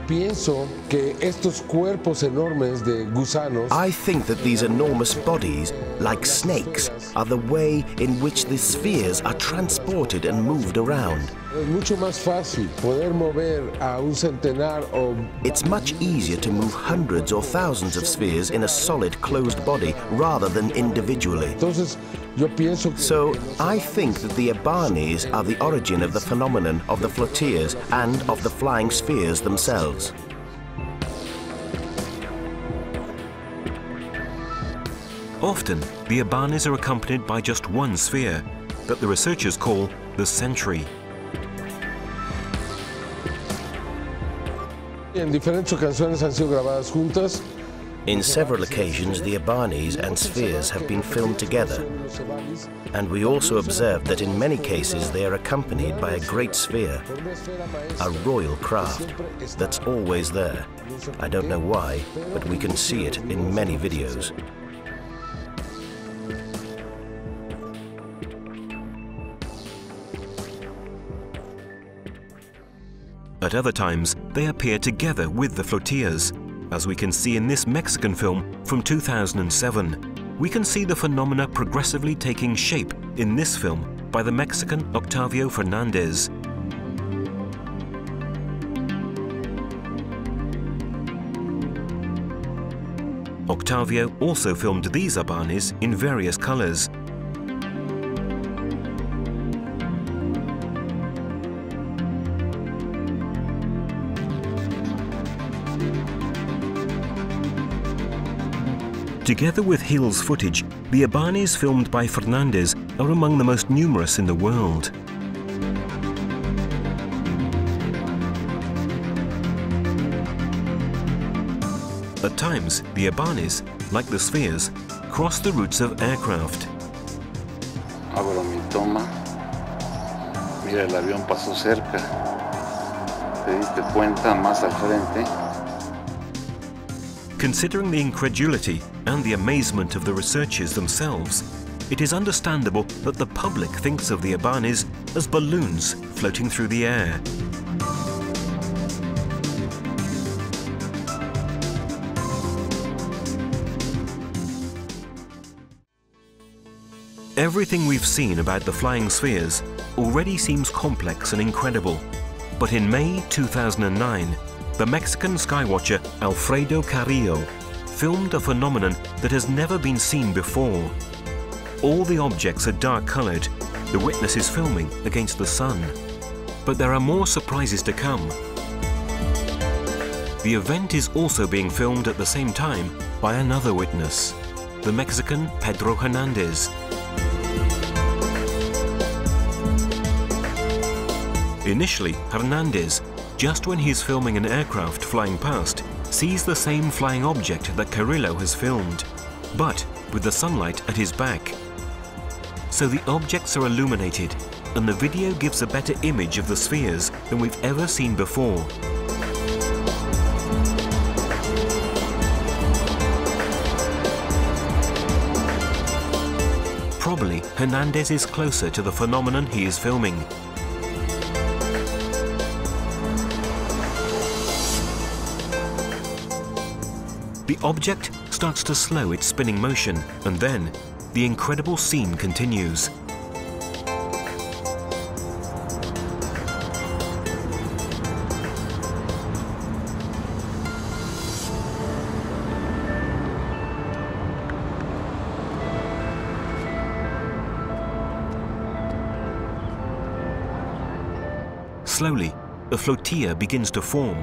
Pienso que estos cuerpos enormes de gusanos. I think that these enormous bodies, like snakes, are the way in which the spheres are transported and moved around. Es mucho más fácil poder mover a un centenar o. It's much easier to move hundreds or thousands of spheres in a solid, closed body rather than individually. Entonces, yo pienso que. So, I think that the EBANIs are the origin of the phenomenon of the flotillas and of the flying spheres themselves. Often, the EBANIs are accompanied by just one sphere, that the researchers call the sentry. En diferentes ocasiones han sido grabadas juntas. In several occasions, the EBANIs and spheres have been filmed together, and we also observed that in many cases they are accompanied by a great sphere, a royal craft that's always there. I don't know why, but we can see it in many videos. At other times, they appear together with the flotillas, as we can see in this Mexican film from 2007. We can see the phenomena progressively taking shape in this film by the Mexican Octavio Fernandez. Octavio also filmed these EBANIs in various colors. Together with Hill's footage, the EBANIs filmed by Fernandez are among the most numerous in the world. At times, the EBANIs, like the spheres, cross the routes of aircraft. Abro mi toma. Mira, el avión pasó cerca. ¿Te diste cuenta? Más al frente. Considering the incredulity and the amazement of the researchers themselves, it is understandable that the public thinks of the EBANIs as balloons floating through the air. Everything we've seen about the flying spheres already seems complex and incredible, but in May 2009, the Mexican skywatcher Alfredo Carrillo filmed a phenomenon that has never been seen before. All the objects are dark-colored, the witness is filming against the sun. But there are more surprises to come. The event is also being filmed at the same time by another witness, the Mexican Pedro Hernandez. Initially, Hernandez, just when he's filming an aircraft flying past, sees the same flying object that Carrillo has filmed, but with the sunlight at his back. So the objects are illuminated, and the video gives a better image of the spheres than we've ever seen before. Hopefully, Hernandez is closer to the phenomenon he is filming. The object starts to slow its spinning motion, and then the incredible scene continues. Slowly, a flotilla begins to form.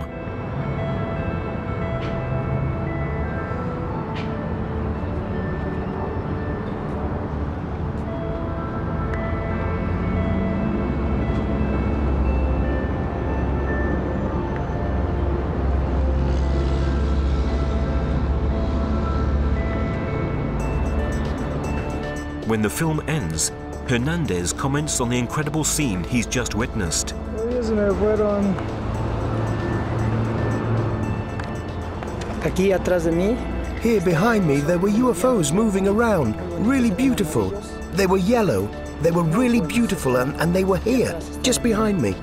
When the film ends, Hernandez comments on the incredible scene he's just witnessed. Here behind me there were UFOs moving around, really beautiful. They were yellow, they were really beautiful, and they were here, just behind me.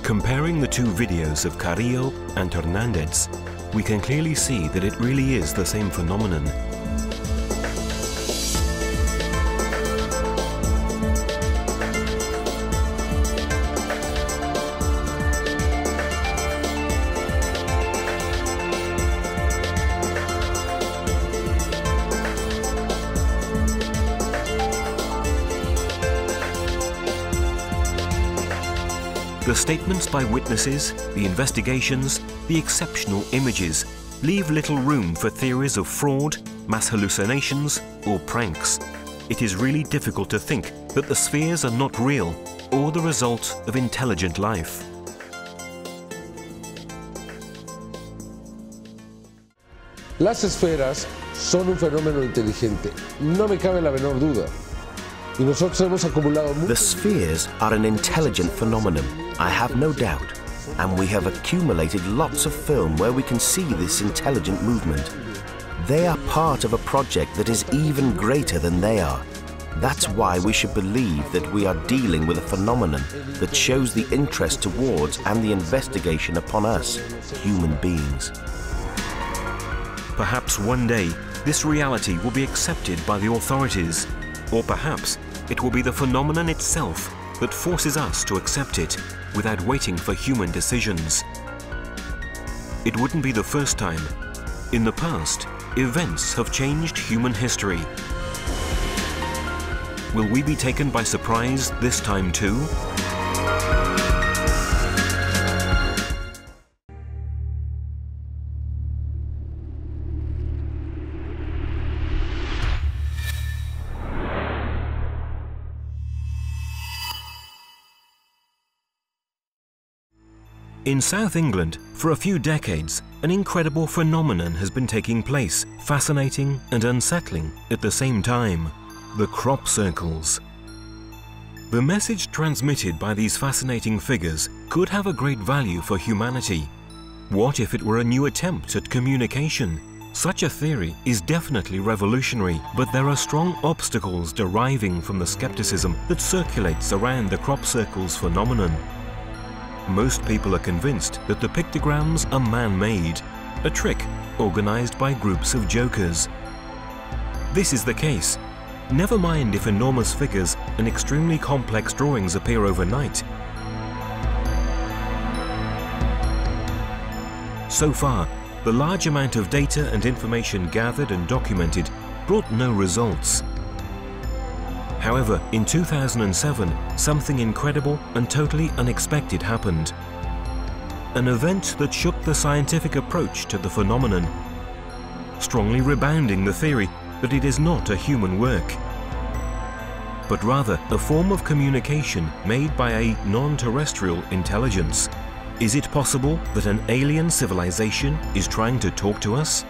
Comparing the two videos of Carrillo and Hernandez, we can clearly see that it really is the same phenomenon. The statements by witnesses, the investigations, the exceptional images leave little room for theories of fraud, mass hallucinations, or pranks. It is really difficult to think that the spheres are not real or the result of intelligent life. Las esferas son un fenómeno inteligente, no me cabe la menor duda. Y nosotros hemos acumulado mucho. The spheres are an intelligent phenomenon, I have no doubt, and we have accumulated lots of film where we can see this intelligent movement. They are part of a project that is even greater than they are. That's why we should believe that we are dealing with a phenomenon that shows the interest towards and the investigation upon us, human beings. Perhaps one day, this reality will be accepted by the authorities, or perhaps it will be the phenomenon itself that forces us to accept it without waiting for human decisions. It wouldn't be the first time. In the past, events have changed human history. Will we be taken by surprise this time too? In South England, for a few decades, an incredible phenomenon has been taking place, fascinating and unsettling at the same time: the crop circles. The message transmitted by these fascinating figures could have a great value for humanity. What if it were a new attempt at communication? Such a theory is definitely revolutionary, but there are strong obstacles deriving from the skepticism that circulates around the crop circles phenomenon. Most people are convinced that the pictograms are man-made, a trick organized by groups of jokers. This is the case. Never mind if enormous figures and extremely complex drawings appear overnight. So far, the large amount of data and information gathered and documented brought no results. However, in 2007, something incredible and totally unexpected happened. An event that shook the scientific approach to the phenomenon, strongly rebounding the theory that it is not a human work, but rather a form of communication made by a non-terrestrial intelligence. Is it possible that an alien civilization is trying to talk to us?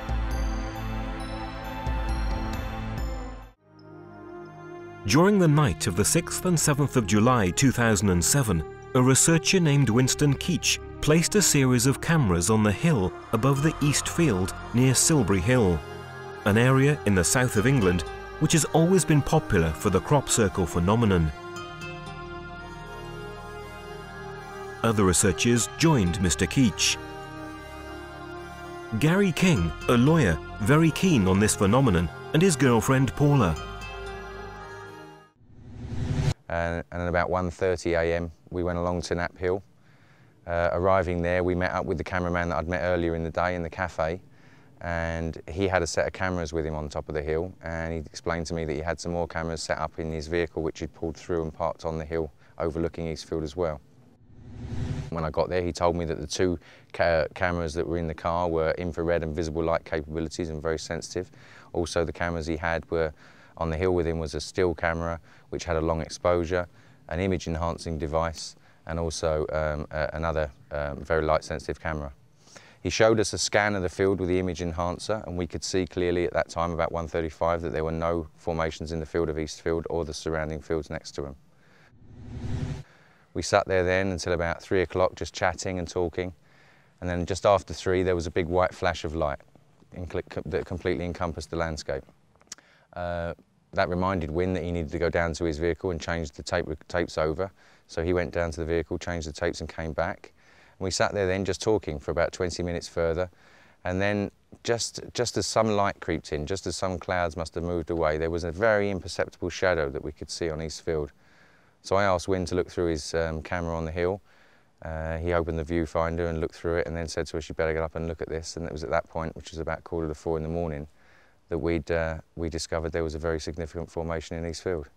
During the night of the 6th and 7th of July 2007, a researcher named Winston Keach placed a series of cameras on the hill above the East Field near Silbury Hill. an area in the south of England which has always been popular for the crop circle phenomenon. Other researchers joined Mr. Keach. Gary King, a lawyer, very keen on this phenomenon, and his girlfriend Paula. And at about 1:30 a.m. we went along to Knapp Hill. Arriving there, we met up with the cameraman that I'd met earlier in the day in the cafe, and he had a set of cameras with him on top of the hill, and he explained to me that he had some more cameras set up in his vehicle which he'd pulled through and parked on the hill overlooking Eastfield as well. When I got there, he told me that the two cameras that were in the car were infrared and visible light capabilities and very sensitive. Also, the cameras he had were on the hill with him was a still camera which had a long exposure, an image enhancing device, and also another very light sensitive camera. He showed us a scan of the field with the image enhancer, and we could see clearly at that time, about 1:35, that there were no formations in the field of Eastfield or the surrounding fields next to them. We sat there then until about 3 o'clock just chatting and talking, and then just after 3 there was a big white flash of light that completely encompassed the landscape. That reminded Wynne that he needed to go down to his vehicle and change the tapes over, so he went down to the vehicle, changed the tapes and came back. And we sat there then just talking for about 20 minutes further, and then just as some light creeped in, just as some clouds must have moved away, there was a very imperceptible shadow that we could see on Eastfield. So I asked Wynne to look through his camera on the hill. He opened the viewfinder and looked through it and then said to us, "You better get up and look at this." And it was at that point, which was about 3:45 in the morning, that we discovered there was a very significant formation in Eastfield.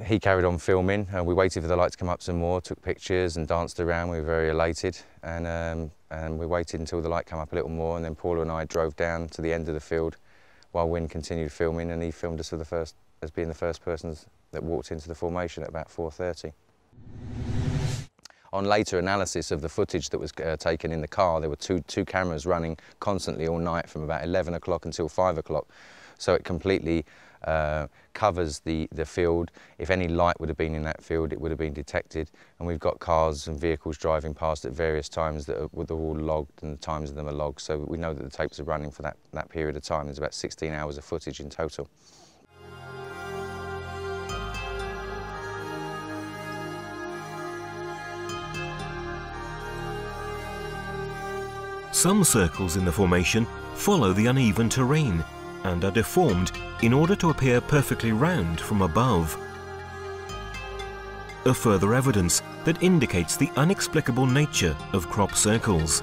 He carried on filming. We waited for the light to come up some more, took pictures and danced around. We were very elated, and we waited until the light came up a little more, and then Paula and I drove down to the end of the field while Wynne continued filming, and he filmed us as being the first persons that walked into the formation at about 4:30. On later analysis of the footage that was taken in the car, there were two cameras running constantly all night from about 11 o'clock until 5 o'clock. So it completely covers the field. If any light would have been in that field, it would have been detected. And we've got cars and vehicles driving past at various times that are all logged, and the times of them are logged. So we know that the tapes are running for that period of time. There's about 16 hours of footage in total. Some circles in the formation follow the uneven terrain and are deformed in order to appear perfectly round from above. A further evidence that indicates the inexplicable nature of crop circles.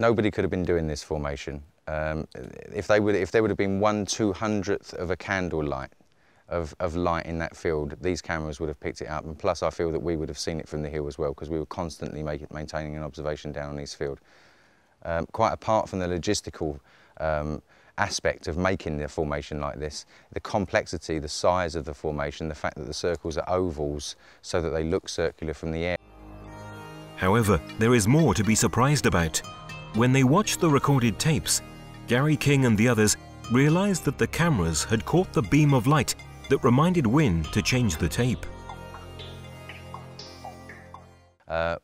Nobody could have been doing this formation. If there would have been 1/200th of a candle light of light in that field, these cameras would have picked it up, and plus I feel that we would have seen it from the hill as well, because we were constantly maintaining an observation down on Eastfield. Quite apart from the logistical aspect of making the formation like this, the complexity, the size of the formation, the fact that the circles are ovals so that they look circular from the air. However, there is more to be surprised about. When they watched the recorded tapes, Gary King and the others realized that the cameras had caught the beam of light that reminded Wynne to change the tape.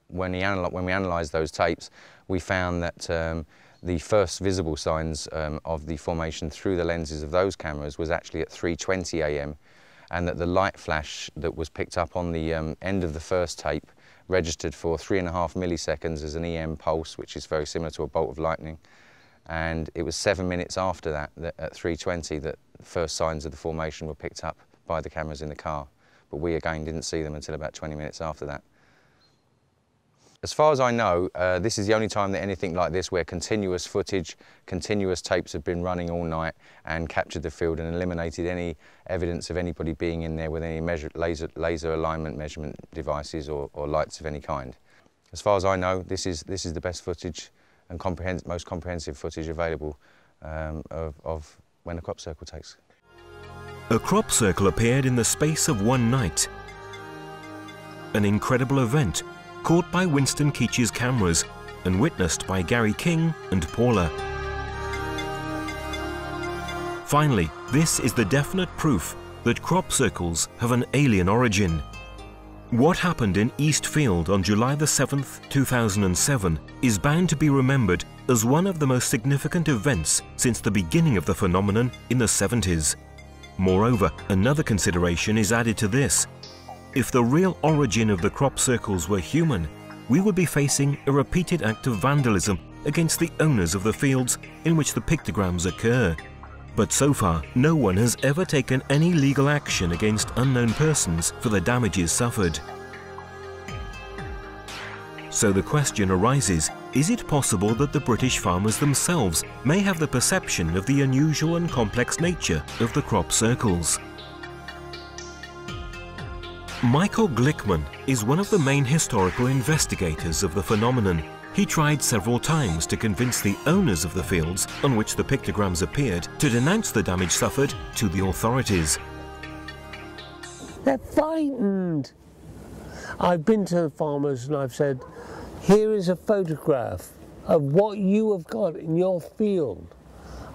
When we analysed those tapes, we found that the first visible signs of the formation through the lenses of those cameras was actually at 3:20 a.m, and that the light flash that was picked up on the end of the first tape registered for 3.5 milliseconds as an EM pulse, which is very similar to a bolt of lightning. And it was 7 minutes after that, at 3:20, that the first signs of the formation were picked up by the cameras in the car. But we again didn't see them until about 20 minutes after that. As far as I know, this is the only time that anything like this, where continuous footage, continuous tapes have been running all night and captured the field and eliminated any evidence of anybody being in there with any laser alignment measurement devices or lights of any kind. As far as I know, this is the best footage and most comprehensive footage available of when a crop circle takes. A crop circle appeared in the space of one night. An incredible event caught by Winston Keach's cameras and witnessed by Gary King and Paula. Finally, this is the definite proof that crop circles have an alien origin. What happened in East Field on July the 7th, 2007 is bound to be remembered as one of the most significant events since the beginning of the phenomenon in the 70s. Moreover, another consideration is added to this. If the real origin of the crop circles were human, we would be facing a repeated act of vandalism against the owners of the fields in which the pictograms occur. But so far, no one has ever taken any legal action against unknown persons for the damages suffered. So the question arises, is it possible that the British farmers themselves may have the perception of the unusual and complex nature of the crop circles? Michael Glickman is one of the main historical investigators of the phenomenon. He tried several times to convince the owners of the fields on which the pictograms appeared to denounce the damage suffered to the authorities. They're frightened. I've been to the farmers and I've said, here is a photograph of what you have got in your field.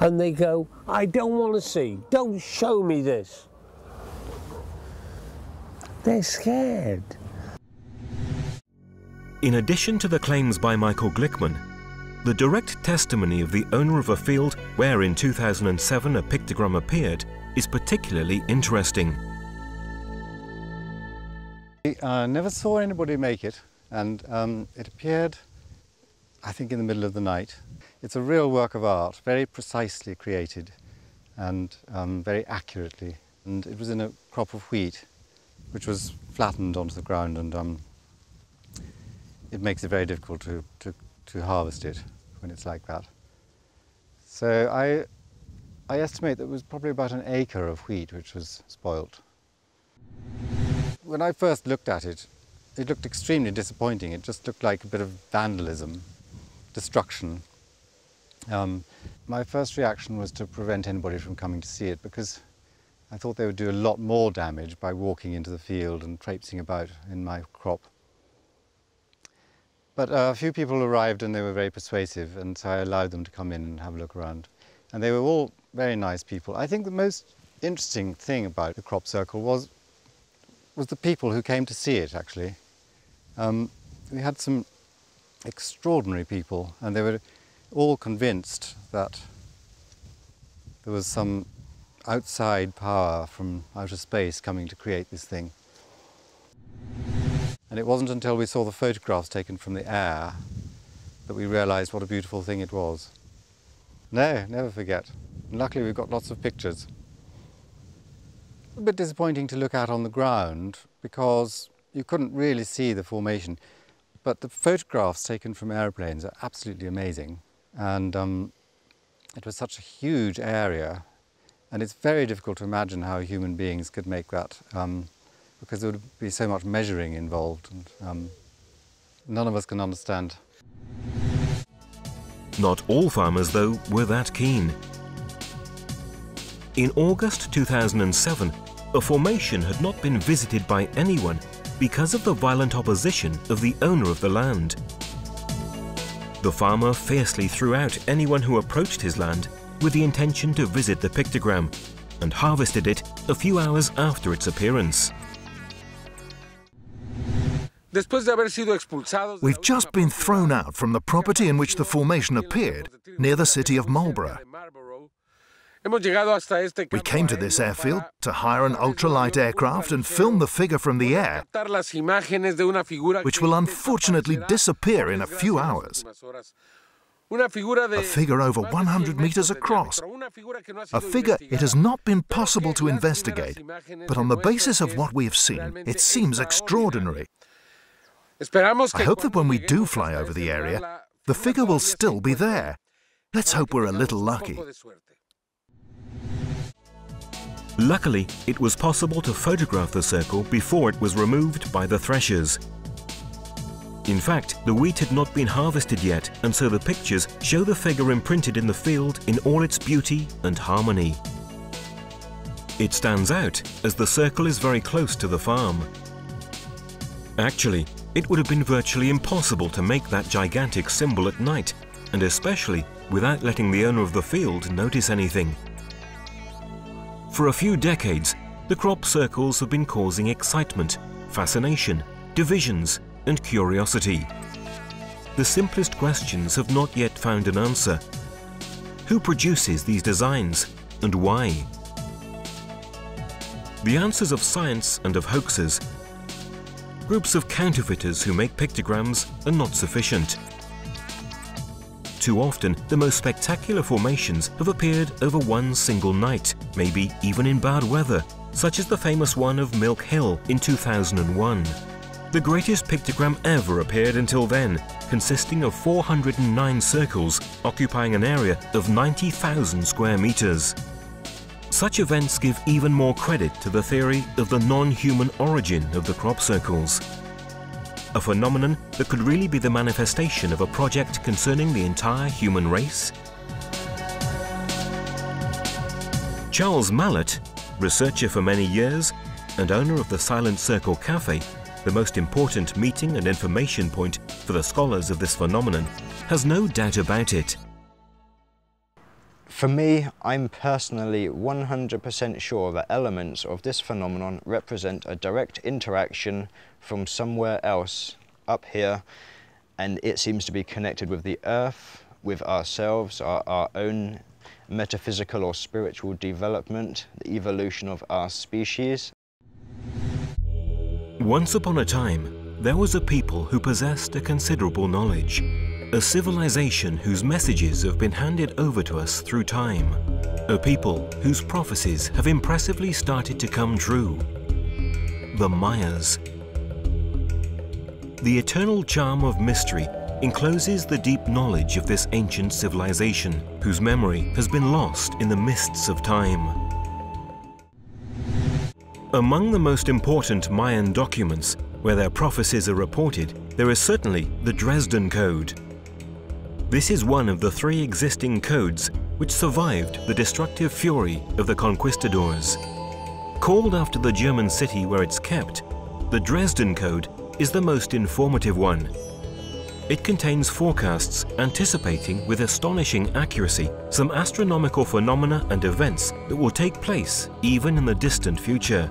And they go, I don't want to see, don't show me this. They're scared. In addition to the claims by Michael Glickman, the direct testimony of the owner of a field where in 2007 a pictogram appeared is particularly interesting. I never saw anybody make it, and it appeared, I think, in the middle of the night. It's a real work of art, very precisely created and very accurately. And it was in a crop of wheat, which was flattened onto the ground, and it makes it very difficult to harvest it when it's like that. So I estimate that it was probably about an acre of wheat which was spoilt. When I first looked at it, it looked extremely disappointing. It just looked like a bit of vandalism, destruction. My first reaction was to prevent anybody from coming to see it, because I thought they would do a lot more damage by walking into the field and traipsing about in my crop. But a few people arrived and they were very persuasive, and so I allowed them to come in and have a look around. And they were all very nice people. I think the most interesting thing about the crop circle was the people who came to see it, actually. We had some extraordinary people, and they were all convinced that there was some outside power from outer space coming to create this thing. And it wasn't until we saw the photographs taken from the air that we realized what a beautiful thing it was. No, never forget. And luckily we've got lots of pictures. A bit disappointing to look at on the ground because you couldn't really see the formation. But the photographs taken from airplanes are absolutely amazing. And it was such a huge area. And it's very difficult to imagine how human beings could make that, because there would be so much measuring involved, and none of us can understand. Not all farmers, though, were that keen. In August 2007, a formation had not been visited by anyone because of the violent opposition of the owner of the land. The farmer fiercely threw out anyone who approached his land with the intention to visit the pictogram, and harvested it a few hours after its appearance. We've just been thrown out from the property in which the formation appeared, near the city of Marlborough. We came to this airfield to hire an ultralight aircraft and film the figure from the air, which will unfortunately disappear in a few hours. A figure over 100 meters across. A figure it has not been possible to investigate, but on the basis of what we have seen, it seems extraordinary. I hope that when we do fly over the area, the figure will still be there. Let's hope we're a little lucky. Luckily, it was possible to photograph the circle before it was removed by the threshers. In fact, the wheat had not been harvested yet, and so the pictures show the figure imprinted in the field in all its beauty and harmony. It stands out as the circle is very close to the farm. Actually, it would have been virtually impossible to make that gigantic symbol at night, and especially without letting the owner of the field notice anything. For a few decades, the crop circles have been causing excitement, fascination, divisions, and curiosity. The simplest questions have not yet found an answer. Who produces these designs, and why? The answers of science and of hoaxers. Groups of counterfeiters who make pictograms are not sufficient. Too often, the most spectacular formations have appeared over one single night, maybe even in bad weather, such as the famous one of Milk Hill in 2001. The greatest pictogram ever appeared until then, consisting of 409 circles occupying an area of 90,000 square meters. Such events give even more credit to the theory of the non-human origin of the crop circles. A phenomenon that could really be the manifestation of a project concerning the entire human race? Charles Mallet, researcher for many years and owner of the Silent Circle Cafe, the most important meeting and information point for the scholars of this phenomenon, has no doubt about it. For me, I'm personally 100% sure that elements of this phenomenon represent a direct interaction from somewhere else up here, and it seems to be connected with the Earth, with ourselves, our own metaphysical or spiritual development, the evolution of our species. Once upon a time, there was a people who possessed a considerable knowledge. A civilization whose messages have been handed over to us through time. A people whose prophecies have impressively started to come true. The Mayas. The eternal charm of mystery encloses the deep knowledge of this ancient civilization, whose memory has been lost in the mists of time. Among the most important Mayan documents, where their prophecies are reported, there is certainly the Dresden Code. This is one of the 3 existing codes which survived the destructive fury of the conquistadors. Called after the German city where it's kept, the Dresden Code is the most informative one. It contains forecasts anticipating with astonishing accuracy some astronomical phenomena and events that will take place even in the distant future.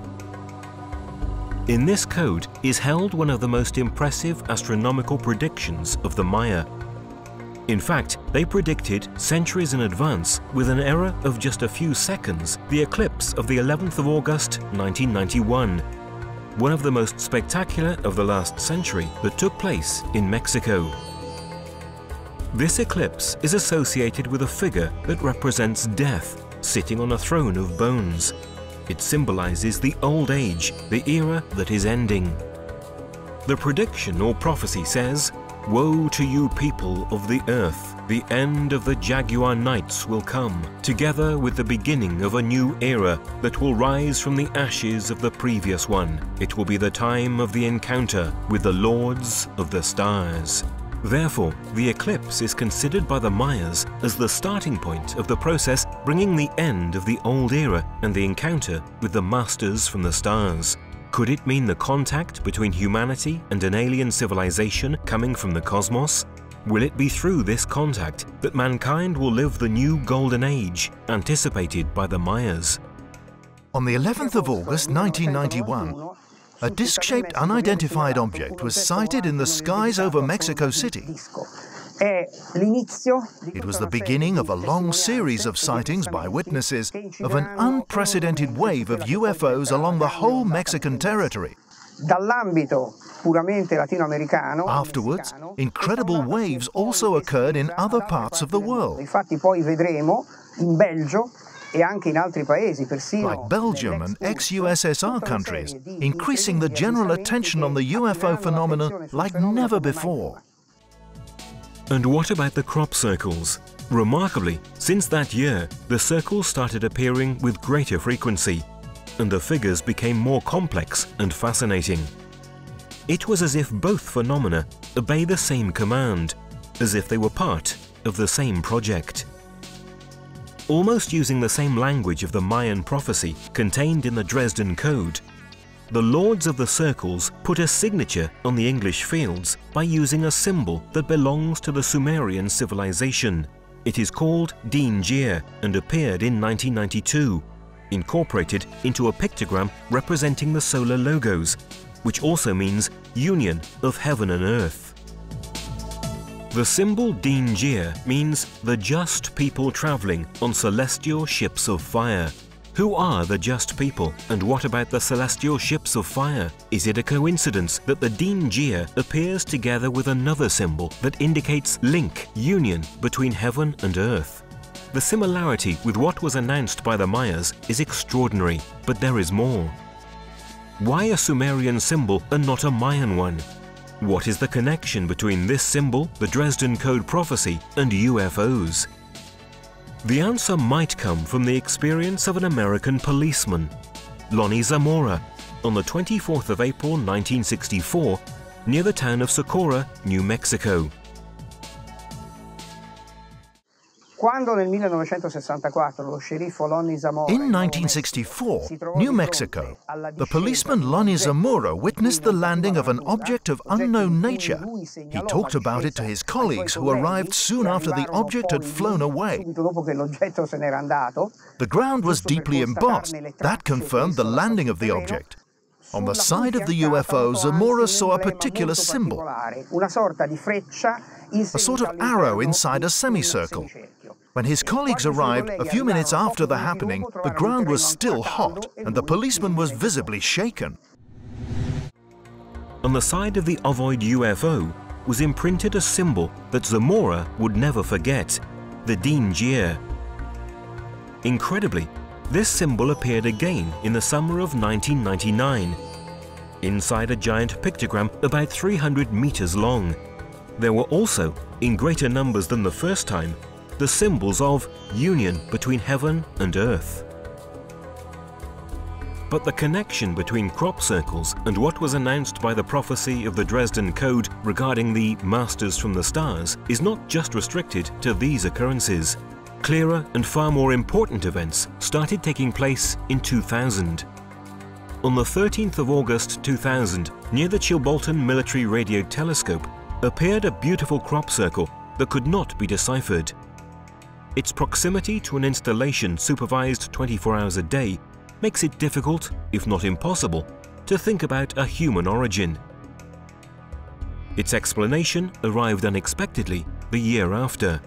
In this code is held one of the most impressive astronomical predictions of the Maya. In fact, they predicted centuries in advance, with an error of just a few seconds, the eclipse of the 11th of August 1991, one of the most spectacular of the last century that took place in Mexico. This eclipse is associated with a figure that represents death, sitting on a throne of bones. It symbolizes the old age, the era that is ending. The prediction or prophecy says, "Woe to you people of the earth, the end of the Jaguar nights will come, together with the beginning of a new era that will rise from the ashes of the previous one. It will be the time of the encounter with the lords of the stars." Therefore, the eclipse is considered by the Mayas as the starting point of the process bringing the end of the old era and the encounter with the masters from the stars. Could it mean the contact between humanity and an alien civilization coming from the cosmos? Will it be through this contact that mankind will live the new golden age anticipated by the Mayas? On the 11th of August 1991, a disc-shaped unidentified object was sighted in the skies over Mexico City. It was the beginning of a long series of sightings by witnesses of an unprecedented wave of UFOs along the whole Mexican territory. Afterwards, incredible waves also occurred in other parts of the world. Like Belgium and ex-USSR countries, increasing the general attention on the UFO phenomenon like never before. And what about the crop circles? Remarkably, since that year, the circles started appearing with greater frequency, and the figures became more complex and fascinating. It was as if both phenomena obey the same command, as if they were part of the same project. Almost using the same language of the Mayan prophecy contained in the Dresden Code, the Lords of the Circles put a signature on the English fields by using a symbol that belongs to the Sumerian civilization. It is called Din Jir and appeared in 1992. incorporated into a pictogram representing the solar logos, which also means union of heaven and earth. The symbol Din-Jir means the just people traveling on celestial ships of fire. Who are the just people, and what about the celestial ships of fire? Is it a coincidence that the Din-Jir appears together with another symbol that indicates link, union between heaven and earth? The similarity with what was announced by the Mayas is extraordinary, but there is more. Why a Sumerian symbol and not a Mayan one? What is the connection between this symbol, the Dresden Code prophecy, and UFOs? The answer might come from the experience of an American policeman, Lonnie Zamora, on the 24th of April 1964, near the town of Socorro, New Mexico. In 1964, New Mexico, the policeman Lonnie Zamora witnessed the landing of an object of unknown nature. He talked about it to his colleagues who arrived soon after the object had flown away. The ground was deeply embossed. That confirmed the landing of the object. On the side of the UFO, Zamora saw a particular symbol, a sort of arrow inside a semicircle. When his colleagues arrived a few minutes after the happening, the ground was still hot and the policeman was visibly shaken. On the side of the ovoid UFO was imprinted a symbol that Zamora would never forget, the Din-Jir. Incredibly, this symbol appeared again in the summer of 1999, inside a giant pictogram about 300 meters long. There were also, in greater numbers than the first time, the symbols of union between heaven and earth. But the connection between crop circles and what was announced by the prophecy of the Dresden Code regarding the Masters from the Stars is not just restricted to these occurrences. Clearer and far more important events started taking place in 2000. On the 13th of August 2000, near the Chilbolton Military Radio Telescope, appeared a beautiful crop circle that could not be deciphered. Its proximity to an installation supervised 24 hours a day makes it difficult, if not impossible, to think about a human origin. Its explanation arrived unexpectedly the year after.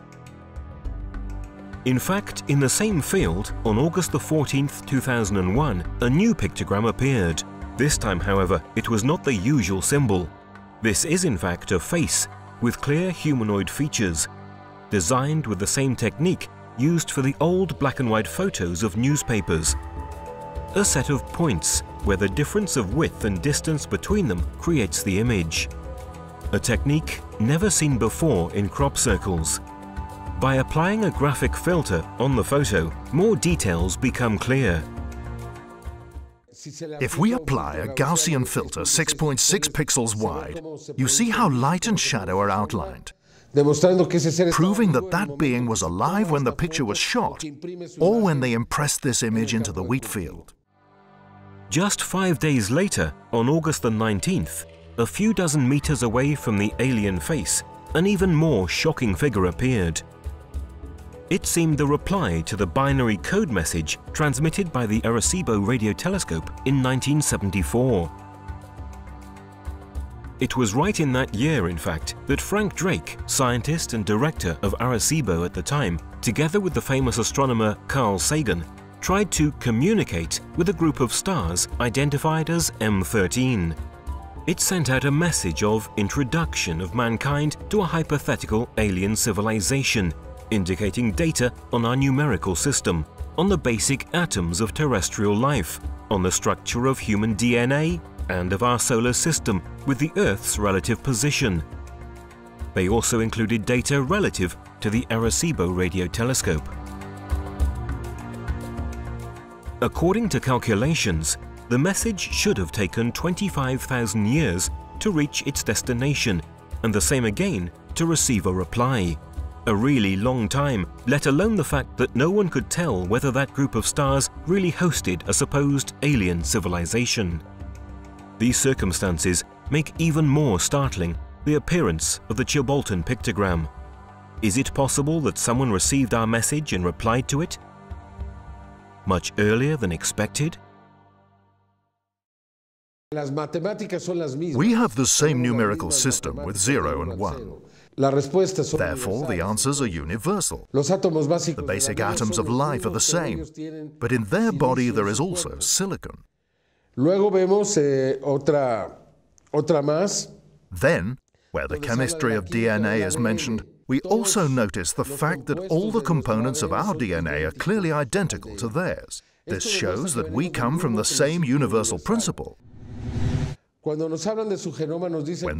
In fact, in the same field, on August 14th, 2001, a new pictogram appeared. This time, however, it was not the usual symbol. This is in fact a face with clear humanoid features, designed with the same technique used for the old black and white photos of newspapers. A set of points where the difference of width and distance between them creates the image. A technique never seen before in crop circles. By applying a graphic filter on the photo, more details become clear. If we apply a Gaussian filter 6.6 pixels wide, you see how light and shadow are outlined, proving that that being was alive when the picture was shot, or when they impressed this image into the wheat field. Just 5 days later, on August the 19th, a few dozen meters away from the alien face, an even more shocking figure appeared. It seemed the reply to the binary code message transmitted by the Arecibo radio telescope in 1974. It was right in that year, in fact, that Frank Drake, scientist and director of Arecibo at the time, together with the famous astronomer Carl Sagan, tried to communicate with a group of stars identified as M13. It sent out a message of introduction of mankind to a hypothetical alien civilization, indicating data on our numerical system, on the basic atoms of terrestrial life, on the structure of human DNA, and of our solar system with the Earth's relative position. They also included data relative to the Arecibo radio telescope. According to calculations, the message should have taken 25,000 years to reach its destination, and the same again to receive a reply. A really long time, let alone the fact that no one could tell whether that group of stars really hosted a supposed alien civilization. These circumstances make even more startling the appearance of the Chilbolton pictogram. Is it possible that someone received our message and replied to it? much earlier than expected? We have the same numerical system with 0 and 1. Therefore, the answers are universal. The basic atoms of life are the same, but in their body there is also silicon. Then, where the chemistry of DNA is mentioned, we also notice the fact that all the components of our DNA are clearly identical to theirs. This shows that we come from the same universal principle. When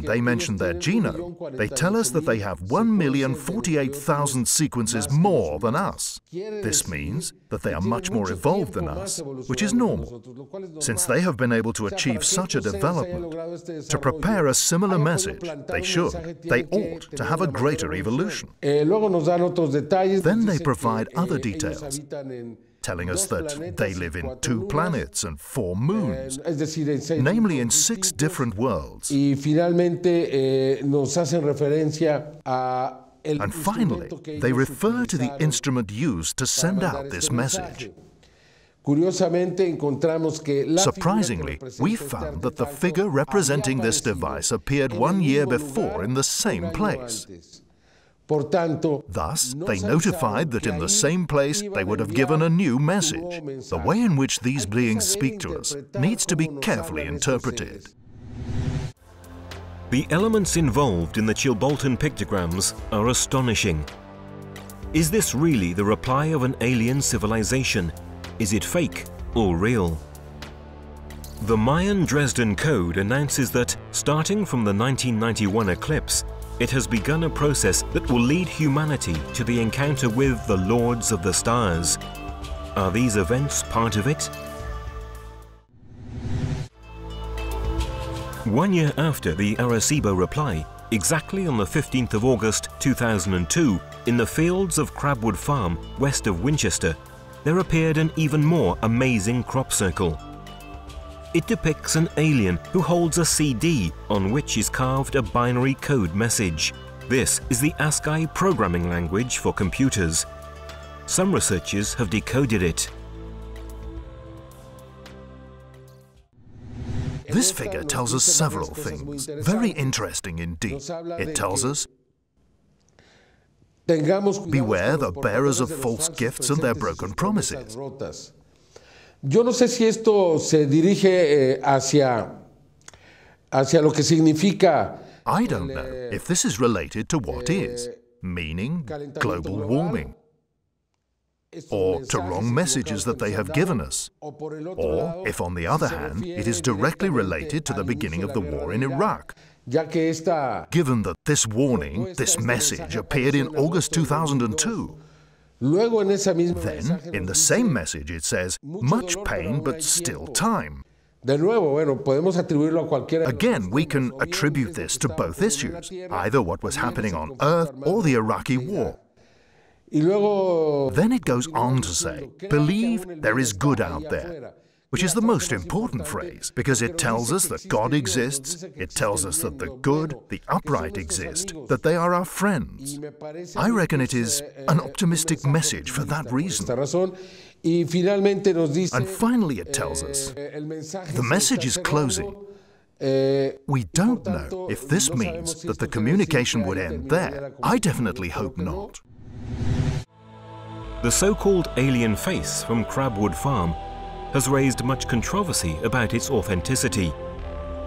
they mention their genome, they tell us that they have 1,048,000 sequences more than us. This means that they are much more evolved than us, which is normal. Since they have been able to achieve such a development, to prepare a similar message, they ought to have a greater evolution. Then they provide other details, telling us that they live in 2 planets and 4 moons, namely in 6 different worlds. And finally, they refer to the instrument used to send out this message. Surprisingly, we found that the figure representing this device appeared 1 year before in the same place. Thus, they notified that in the same place they would have given a new message. The way in which these beings speak to us needs to be carefully interpreted. The elements involved in the Chilbolton pictograms are astonishing. Is this really the reply of an alien civilization? Is it fake or real? The Mayan Dresden Code announces that, starting from the 1991 eclipse, it has begun a process that will lead humanity to the encounter with the Lords of the Stars. Are these events part of it? 1 year after the Arecibo reply, exactly on the 15th of August 2002, in the fields of Crabwood Farm, west of Winchester, there appeared an even more amazing crop circle. It depicts an alien who holds a CD on which is carved a binary code message. This is the ASCII programming language for computers. Some researchers have decoded it. This figure tells us several things, very interesting indeed. It tells us, beware the bearers of false gifts and their broken promises. Yo no sé si esto se dirige hacia lo que significa. I don't know if this is related to what is, meaning global warming, or to wrong messages that they have given us, or if, on the other hand, it is directly related to the beginning of the war in Iraq, given that this warning, this message, appeared in August 2002. Then, in the same message, it says, much pain but still time. Again, we can attribute this to both issues, either what was happening on Earth or the Iraqi war. Then it goes on to say, believe there is good out there, which is the most important phrase, because it tells us that God exists, it tells us that the good, the upright exist, that they are our friends. I reckon it is an optimistic message for that reason. And finally it tells us, the message is closing. We don't know if this means that the communication would end there. I definitely hope not. The so-called alien face from Crabwood Farm has raised much controversy about its authenticity.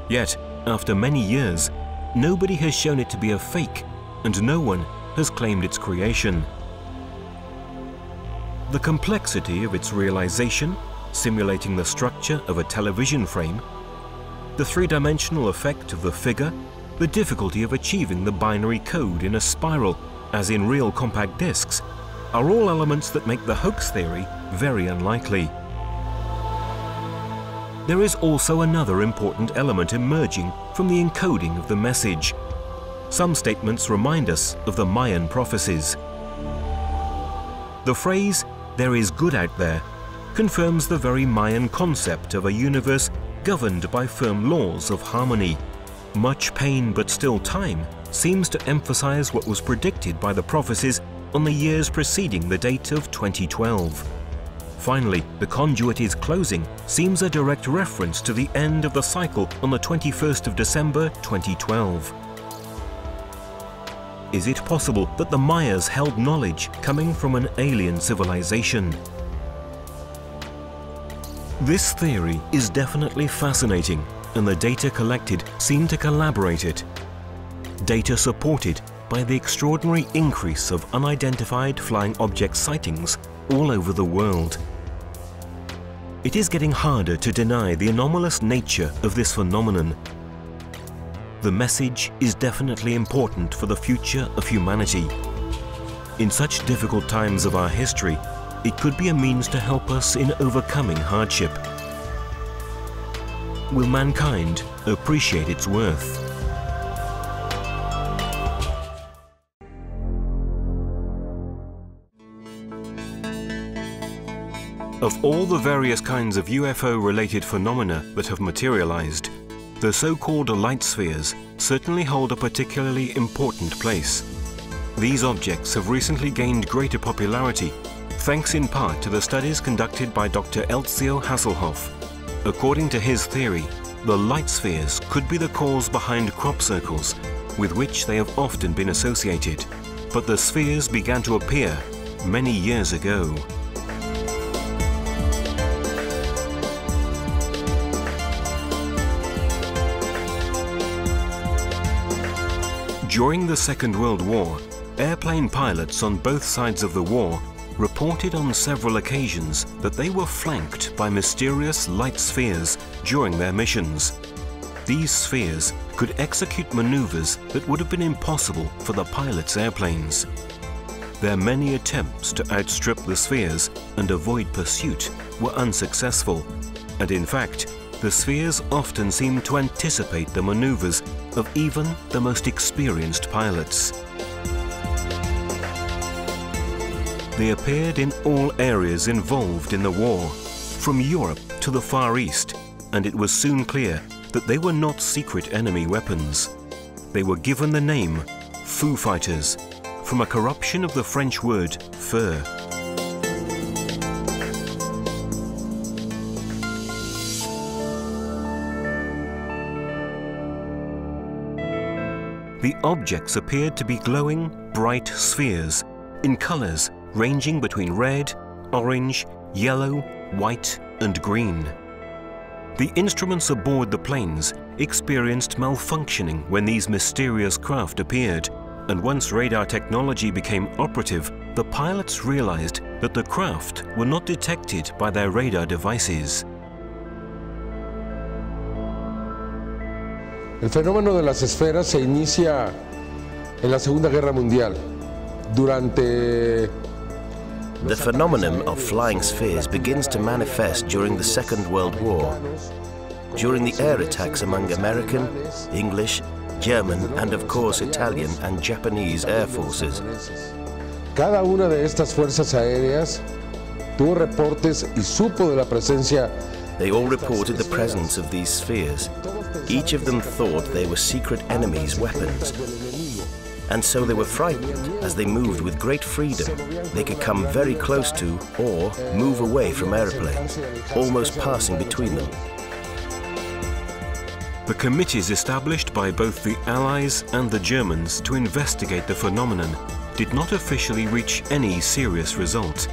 Yet, after many years, nobody has shown it to be a fake, and no one has claimed its creation. The complexity of its realization, simulating the structure of a television frame, the three-dimensional effect of the figure, the difficulty of achieving the binary code in a spiral, as in real compact discs, are all elements that make the hoax theory very unlikely. There is also another important element emerging from the encoding of the message. Some statements remind us of the Mayan prophecies. The phrase, "there is good out there," confirms the very Mayan concept of a universe governed by firm laws of harmony. Much pain but still time seems to emphasize what was predicted by the prophecies on the years preceding the date of 2012. Finally, the conduit is closing seems a direct reference to the end of the cycle on the 21st of December 2012. Is it possible that the Mayas held knowledge coming from an alien civilization? This theory is definitely fascinating, and the data collected seem to corroborate it. Data supported by the extraordinary increase of unidentified flying object sightings all over the world. It is getting harder to deny the anomalous nature of this phenomenon. The message is definitely important for the future of humanity. In such difficult times of our history, it could be a means to help us in overcoming hardship. Will mankind appreciate its worth? Of all the various kinds of UFO-related phenomena that have materialized, the so-called light spheres certainly hold a particularly important place. These objects have recently gained greater popularity, thanks in part to the studies conducted by Dr. Elzio Hasselhoff. According to his theory, the light spheres could be the cause behind crop circles, with which they have often been associated. But the spheres began to appear many years ago. During the Second World War, airplane pilots on both sides of the war reported on several occasions that they were flanked by mysterious light spheres during their missions. These spheres could execute maneuvers that would have been impossible for the pilots' airplanes. Their many attempts to outstrip the spheres and avoid pursuit were unsuccessful, and in fact, the spheres often seemed to anticipate the maneuvers of even the most experienced pilots. They appeared in all areas involved in the war, from Europe to the Far East, and it was soon clear that they were not secret enemy weapons. They were given the name Foo Fighters, from a corruption of the French word feu. The objects appeared to be glowing, bright spheres in colors ranging between red, orange, yellow, white, and green. The instruments aboard the planes experienced malfunctioning when these mysterious craft appeared, and once radar technology became operative, the pilots realized that the craft were not detected by their radar devices. El fenómeno de las esferas se inicia en la Segunda Guerra Mundial. The phenomenon of flying spheres begins to manifest during the Second World War, during the air attacks among American, English, German, and of course Italian and Japanese air forces. Cada una de estas fuerzas aéreas tuvo reportes y supo de la presencia. They all reported the presence of these spheres. Each of them thought they were secret enemies' weapons. And so they were frightened as they moved with great freedom. They could come very close to or move away from airplanes, almost passing between them. The committees established by both the Allies and the Germans to investigate the phenomenon did not officially reach any serious result.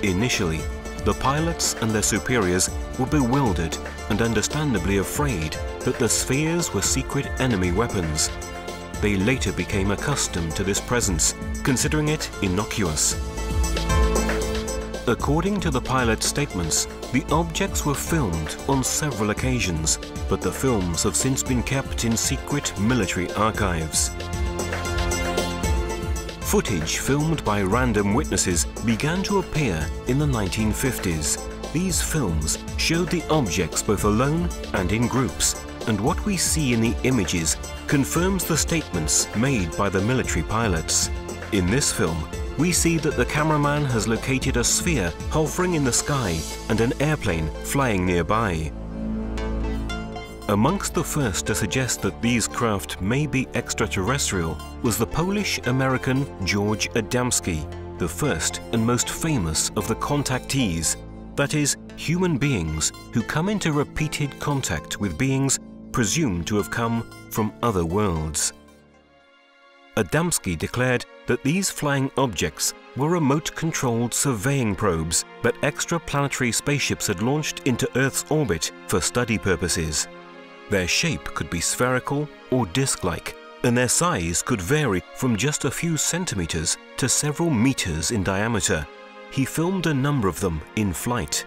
Initially, the pilots and their superiors were bewildered and understandably afraid that the spheres were secret enemy weapons. They later became accustomed to this presence, considering it innocuous. According to the pilot's statements, the objects were filmed on several occasions, but the films have since been kept in secret military archives. Footage filmed by random witnesses began to appear in the 1950s. These films showed the objects both alone and in groups, and what we see in the images confirms the statements made by the military pilots. In this film, we see that the cameraman has located a sphere hovering in the sky and an airplane flying nearby. Amongst the first to suggest that these craft may be extraterrestrial was the Polish-American George Adamski, the first and most famous of the contactees. That is, human beings who come into repeated contact with beings presumed to have come from other worlds. Adamski declared that these flying objects were remote-controlled surveying probes that extraplanetary spaceships had launched into Earth's orbit for study purposes. Their shape could be spherical or disc-like, and their size could vary from just a few centimeters to several meters in diameter. He filmed a number of them in flight.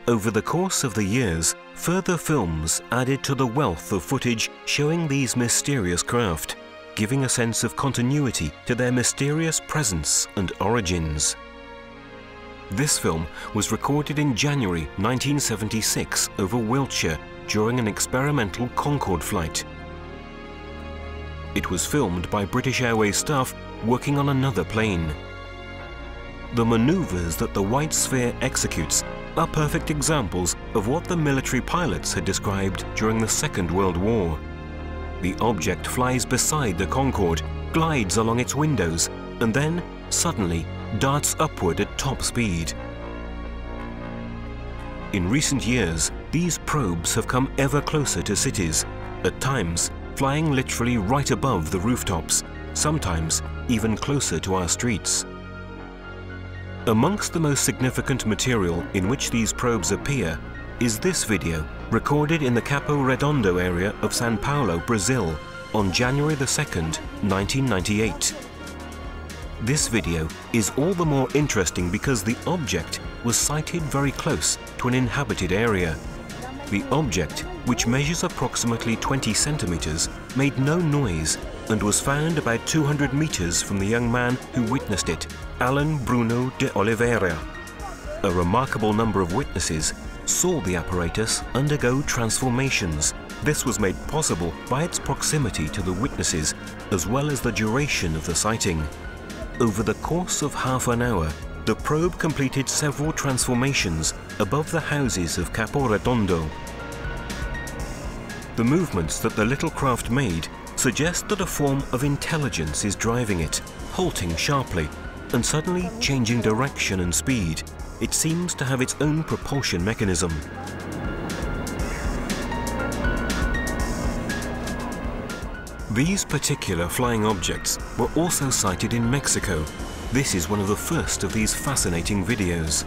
Over the course of the years, further films added to the wealth of footage showing these mysterious craft, giving a sense of continuity to their mysterious presence and origins. This film was recorded in January 1976 over Wiltshire during an experimental Concorde flight. It was filmed by British Airways staff working on another plane. The maneuvers that the white sphere executes are perfect examples of what the military pilots had described during the Second World War. The object flies beside the Concorde, glides along its windows, and then, suddenly, darts upward at top speed. In recent years, these probes have come ever closer to cities, at times flying literally right above the rooftops, sometimes even closer to our streets. Amongst the most significant material in which these probes appear is this video, recorded in the Capo Redondo area of São Paulo, Brazil, on January 2nd, 1998. This video is all the more interesting because the object was sighted very close to an inhabited area. The object, which measures approximately 20 centimeters, made no noise and was found about 200 meters from the young man who witnessed it, Alan Bruno de Oliveira. A remarkable number of witnesses saw the apparatus undergo transformations. This was made possible by its proximity to the witnesses, as well as the duration of the sighting. Over the course of half an hour, the probe completed several transformations above the houses of Capo Redondo. The movements that the little craft made suggest that a form of intelligence is driving it, halting sharply, and suddenly changing direction and speed. It seems to have its own propulsion mechanism. These particular flying objects were also sighted in Mexico. This is one of the first of these fascinating videos.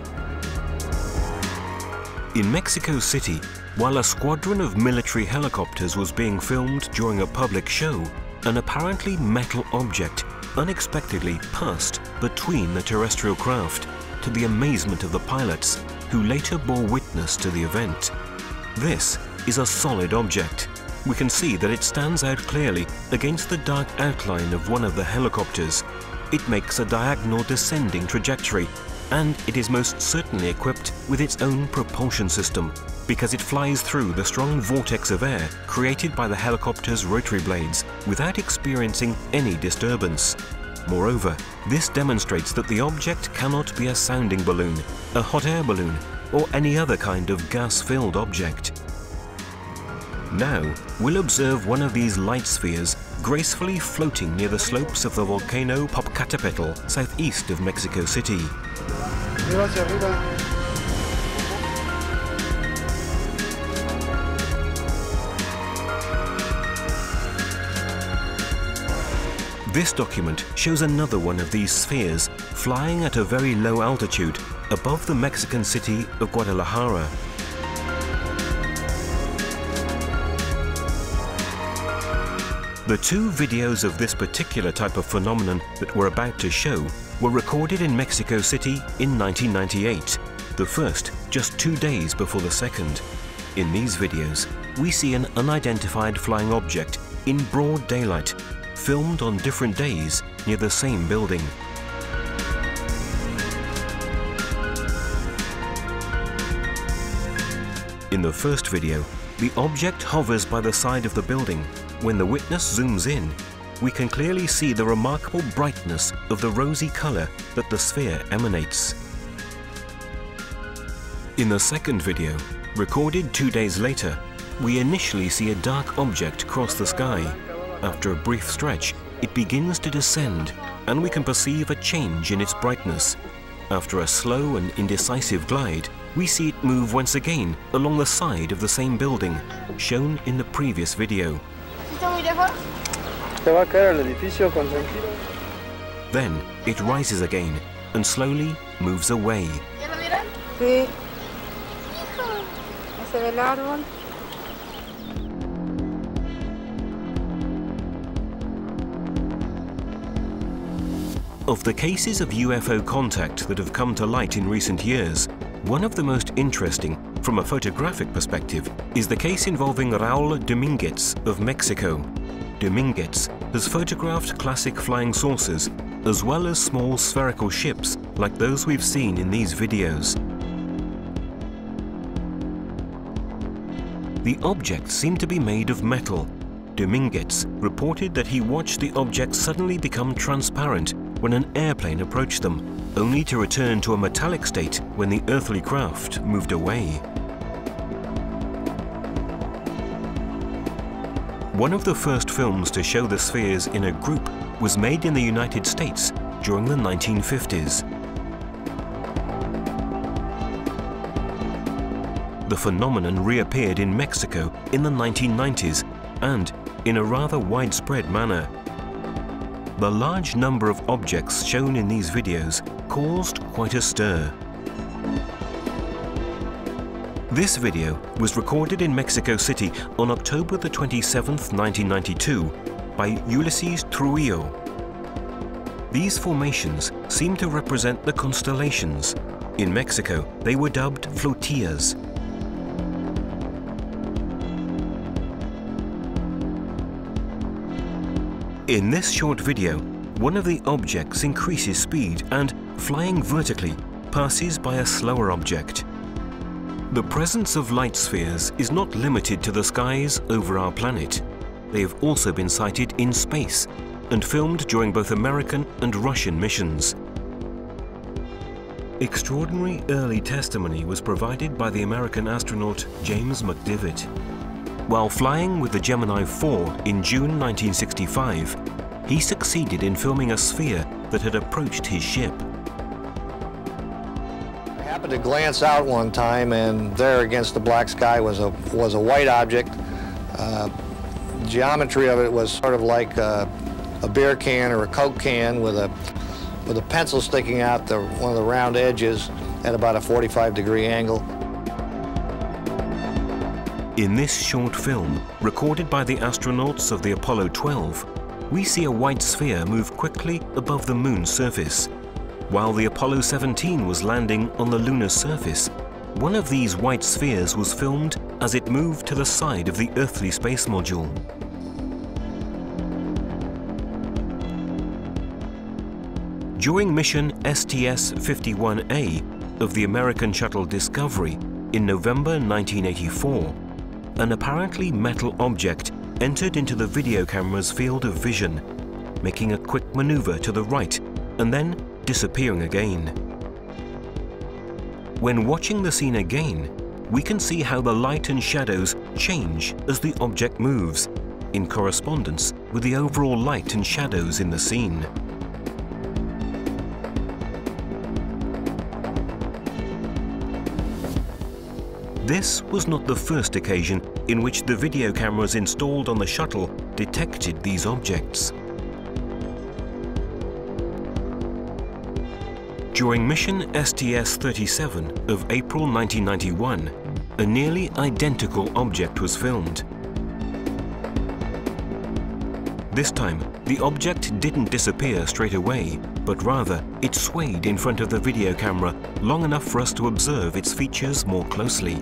In Mexico City, while a squadron of military helicopters was being filmed during a public show, an apparently metal object unexpectedly passed between the terrestrial craft, to the amazement of the pilots, who later bore witness to the event. This is a solid object. We can see that it stands out clearly against the dark outline of one of the helicopters. It makes a diagonal descending trajectory, and it is most certainly equipped with its own propulsion system, because it flies through the strong vortex of air created by the helicopter's rotary blades without experiencing any disturbance. Moreover, this demonstrates that the object cannot be a sounding balloon, a hot air balloon, or any other kind of gas-filled object. Now, we'll observe one of these light spheres gracefully floating near the slopes of the volcano Popocatépetl, southeast of Mexico City. This document shows another one of these spheres flying at a very low altitude above the Mexican city of Guadalajara. The two videos of this particular type of phenomenon that we're about to show were recorded in Mexico City in 1998, the first just 2 days before the second. In these videos, we see an unidentified flying object in broad daylight, filmed on different days near the same building. In the first video, the object hovers by the side of the building. When the witness zooms in, we can clearly see the remarkable brightness of the rosy color that the sphere emanates. In the second video, recorded 2 days later, we initially see a dark object cross the sky. After a brief stretch, it begins to descend, and we can perceive a change in its brightness. After a slow and indecisive glide, we see it move once again along the side of the same building, shown in the previous video. Then it rises again and slowly moves away. Of the cases of UFO contact that have come to light in recent years, one of the most interesting from a photographic perspective is the case involving Raul Dominguez of Mexico. Dominguez has photographed classic flying saucers as well as small spherical ships like those we've seen in these videos. The objects seem to be made of metal. Dominguez reported that he watched the objects suddenly become transparent when an airplane approached them, only to return to a metallic state when the earthly craft moved away. One of the first films to show the spheres in a group was made in the United States during the 1950s. The phenomenon reappeared in Mexico in the 1990s and in a rather widespread manner. The large number of objects shown in these videos caused quite a stir. This video was recorded in Mexico City on October the 27th, 1992 by Ulysses Trujillo. These formations seem to represent the constellations. In Mexico, they were dubbed flotillas. In this short video, one of the objects increases speed and, flying vertically, passes by a slower object. The presence of light spheres is not limited to the skies over our planet. They have also been sighted in space and filmed during both American and Russian missions. Extraordinary early testimony was provided by the American astronaut James McDivitt. While flying with the Gemini 4 in June 1965, he succeeded in filming a sphere that had approached his ship. I happened to glance out one time, and there against the black sky was a white object. Geometry of it was sort of like a beer can or a Coke can with a pencil sticking out one of the round edges at about a 45-degree angle. In this short film, recorded by the astronauts of the Apollo 12, we see a white sphere move quickly above the moon's surface. While the Apollo 17 was landing on the lunar surface, one of these white spheres was filmed as it moved to the side of the earthly space module. During mission STS-51A of the American shuttle Discovery in November 1984, an apparently metal object entered into the video camera's field of vision, making a quick maneuver to the right and then disappearing again. When watching the scene again, we can see how the light and shadows change as the object moves, in correspondence with the overall light and shadows in the scene. This was not the first occasion in which the video cameras installed on the shuttle detected these objects. During mission STS-37 of April 1991, a nearly identical object was filmed. This time, the object didn't disappear straight away, but rather it swayed in front of the video camera long enough for us to observe its features more closely.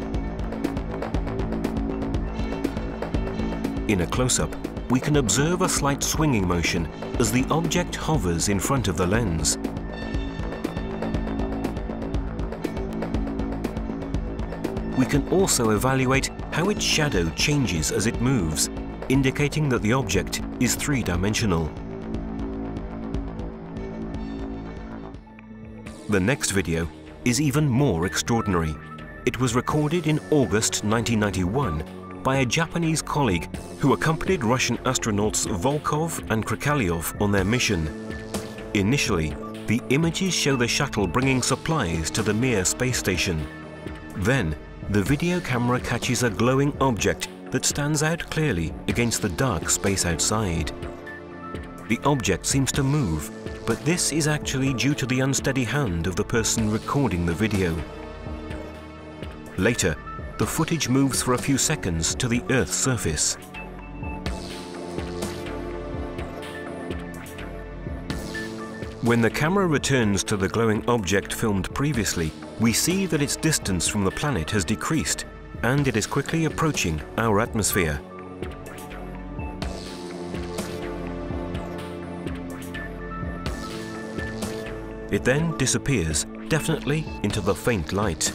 In a close-up, we can observe a slight swinging motion as the object hovers in front of the lens. We can also evaluate how its shadow changes as it moves, indicating that the object is three-dimensional. The next video is even more extraordinary. It was recorded in August 1991 by a Japanese colleague who accompanied Russian astronauts Volkov and Krikalev on their mission. Initially, the images show the shuttle bringing supplies to the Mir space station. Then, the video camera catches a glowing object that stands out clearly against the dark space outside. The object seems to move, but this is actually due to the unsteady hand of the person recording the video. Later, the footage moves for a few seconds to the Earth's surface. When the camera returns to the glowing object filmed previously, we see that its distance from the planet has decreased, and it is quickly approaching our atmosphere. It then disappears, definitely into the faint light.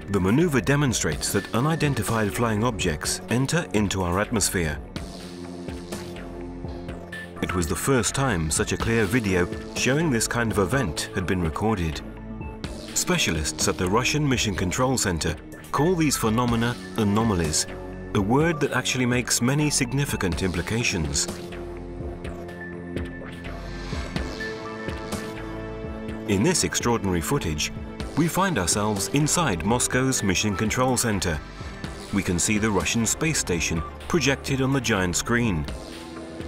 The maneuver demonstrates that unidentified flying objects enter into our atmosphere. It was the first time such a clear video showing this kind of event had been recorded. Specialists at the Russian Mission Control Center call these phenomena anomalies, a word that actually makes many significant implications. In this extraordinary footage, we find ourselves inside Moscow's Mission Control Center. We can see the Russian space station projected on the giant screen.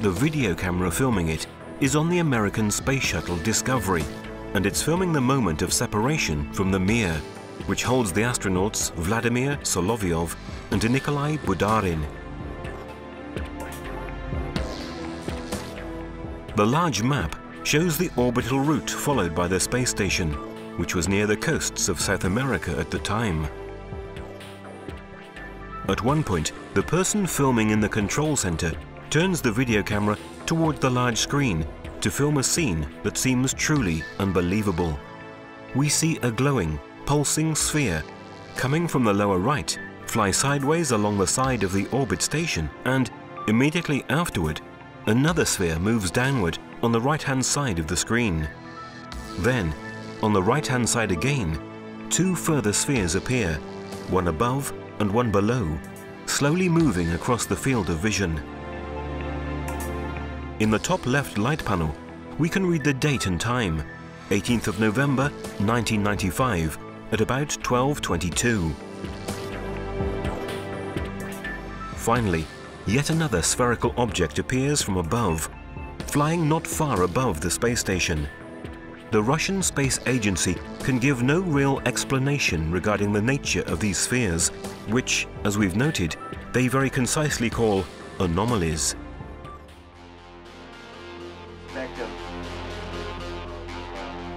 The video camera filming it is on the American space shuttle Discovery, and it's filming the moment of separation from the Mir, which holds the astronauts Vladimir Solovyov and Nikolai Budarin. The large map shows the orbital route followed by the space station, which was near the coasts of South America at the time. At one point, the person filming in the control center turns the video camera toward the large screen to film a scene that seems truly unbelievable. We see a glowing, pulsing sphere coming from the lower right, fly sideways along the side of the orbit station, and immediately afterward, another sphere moves downward on the right-hand side of the screen. Then, on the right-hand side again, two further spheres appear, one above and one below, slowly moving across the field of vision. In the top left light panel, we can read the date and time, 18th of November 1995, at about 12:22. Finally, yet another spherical object appears from above, flying not far above the space station. The Russian Space Agency can give no real explanation regarding the nature of these spheres, which, as we've noted, they very concisely call anomalies.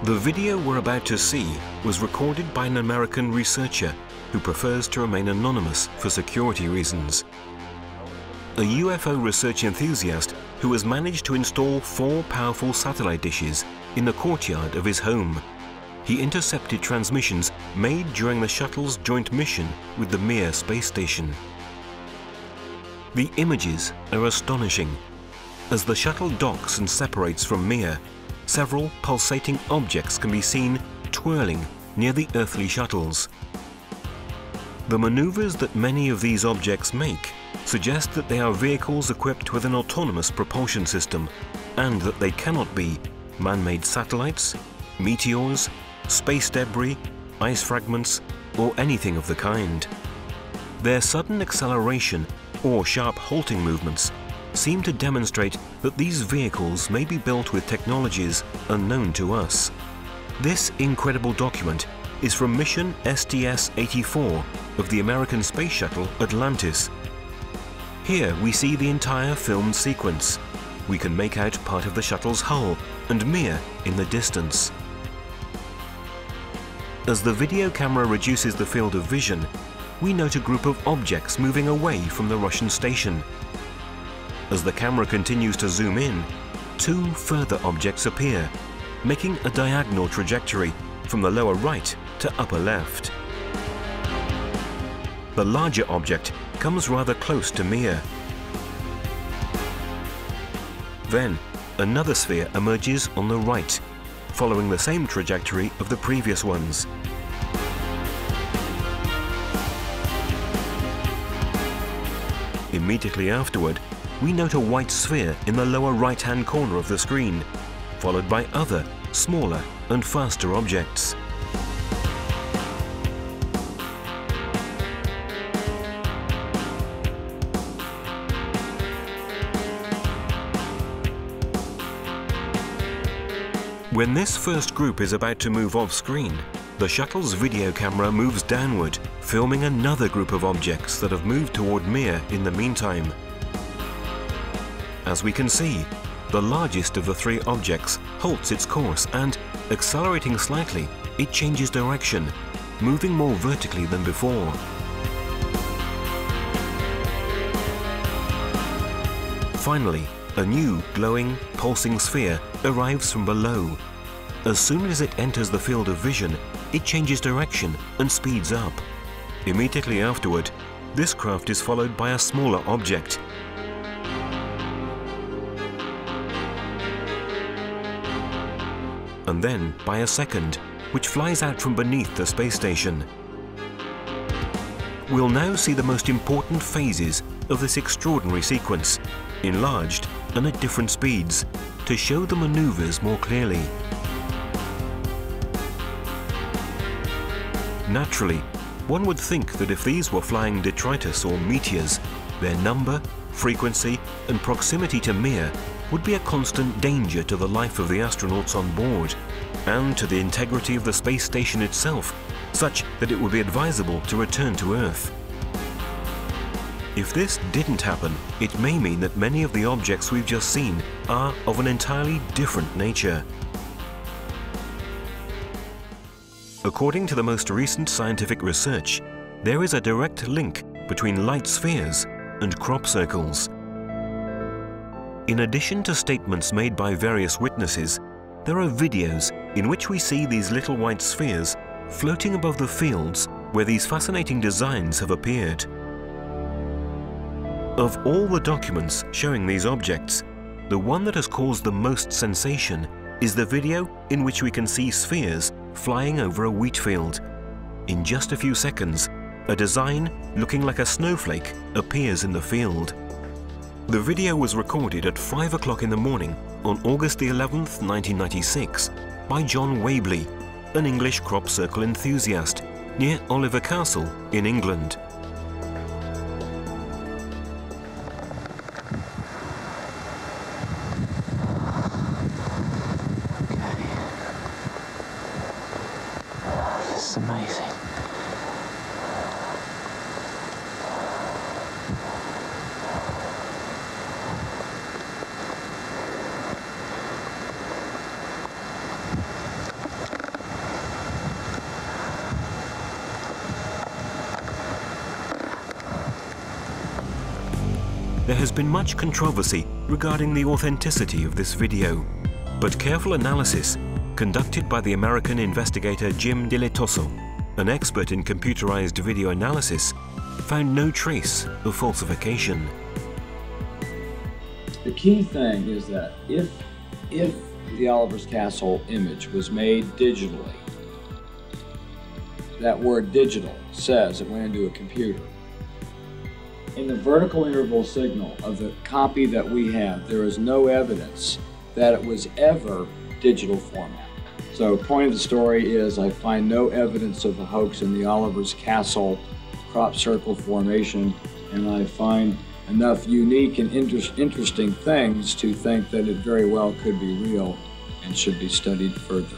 The video we're about to see was recorded by an American researcher who prefers to remain anonymous for security reasons. A UFO research enthusiast who has managed to install 4 powerful satellite dishes in the courtyard of his home. He intercepted transmissions made during the shuttle's joint mission with the Mir space station. The images are astonishing. As the shuttle docks and separates from Mir, several pulsating objects can be seen twirling near the earthly shuttles. The maneuvers that many of these objects make suggest that they are vehicles equipped with an autonomous propulsion system, and that they cannot be man-made satellites, meteors, space debris, ice fragments, or anything of the kind. Their sudden acceleration or sharp halting movements seem to demonstrate that these vehicles may be built with technologies unknown to us. This incredible document is from mission STS-84 of the American space shuttle Atlantis. Here we see the entire filmed sequence. We can make out part of the shuttle's hull and Mir in the distance. As the video camera reduces the field of vision, we note a group of objects moving away from the Russian station. As the camera continues to zoom in, 2 further objects appear, making a diagonal trajectory from the lower right to upper left. The larger object comes rather close to Mir. Then, another sphere emerges on the right, following the same trajectory of the previous ones. Immediately afterward, we note a white sphere in the lower right-hand corner of the screen, followed by other, smaller and faster objects. When this first group is about to move off screen, the shuttle's video camera moves downward, filming another group of objects that have moved toward Mir in the meantime. As we can see, the largest of the three objects halts its course and, accelerating slightly, it changes direction, moving more vertically than before. Finally, a new, glowing, pulsing sphere arrives from below. As soon as it enters the field of vision, it changes direction and speeds up. Immediately afterward, this craft is followed by a smaller object. And then by a second, which flies out from beneath the space station. We'll now see the most important phases of this extraordinary sequence, enlarged and at different speeds, to show the maneuvers more clearly. Naturally, one would think that if these were flying detritus or meteors, their number, frequency and proximity to Mir would be a constant danger to the life of the astronauts on board and to the integrity of the space station itself, such that it would be advisable to return to Earth. If this didn't happen, it may mean that many of the objects we've just seen are of an entirely different nature. According to the most recent scientific research, there is a direct link between light spheres and crop circles. In addition to statements made by various witnesses, there are videos in which we see these little white spheres floating above the fields where these fascinating designs have appeared. Of all the documents showing these objects, the one that has caused the most sensation is the video in which we can see spheres flying over a wheat field. In just a few seconds, a design looking like a snowflake appears in the field. The video was recorded at 5 o'clock in the morning on August the 11th, 1996 by John Wabley, an English crop circle enthusiast near Oliver Castle in England. This is amazing. There has been much controversy regarding the authenticity of this video, but careful analysis conducted by the American investigator Jim Diletoso, an expert in computerized video analysis, found no trace of falsification. The key thing is that if the Oliver's Castle image was made digitally, that word digital says it went into a computer. In the vertical interval signal of the copy that we have, there is no evidence that it was ever digital format. So point of the story is I find no evidence of a hoax in the Oliver's Castle crop circle formation, and I find enough unique and interesting things to think that it very well could be real and should be studied further.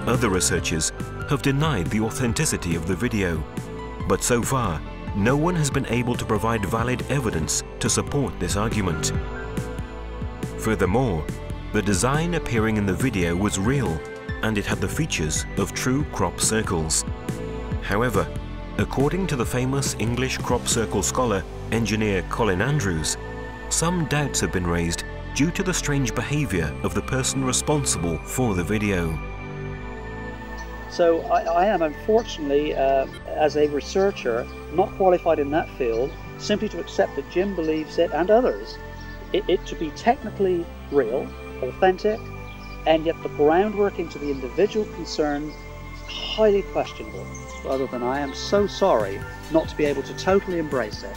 Other researchers have denied the authenticity of the video, but so far, no one has been able to provide valid evidence to support this argument. Furthermore, the design appearing in the video was real, and it had the features of true crop circles. However, according to the famous English crop circle scholar, engineer Colin Andrews, some doubts have been raised due to the strange behavior of the person responsible for the video. So I am, unfortunately, as a researcher, not qualified in that field, simply to accept that Jim believes it, and others, it to be technically real, authentic, and yet the groundwork into the individual concerned is highly questionable. Other than I am so sorry not to be able to totally embrace it.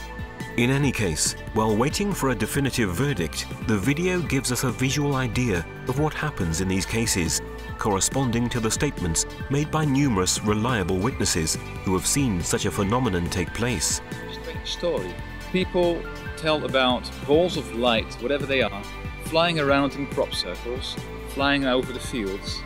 In any case, while waiting for a definitive verdict, the video gives us a visual idea of what happens in these cases, corresponding to the statements made by numerous reliable witnesses who have seen such a phenomenon take place. Strange story. People tell about balls of light, whatever they are, flying around in crop circles, flying over the fields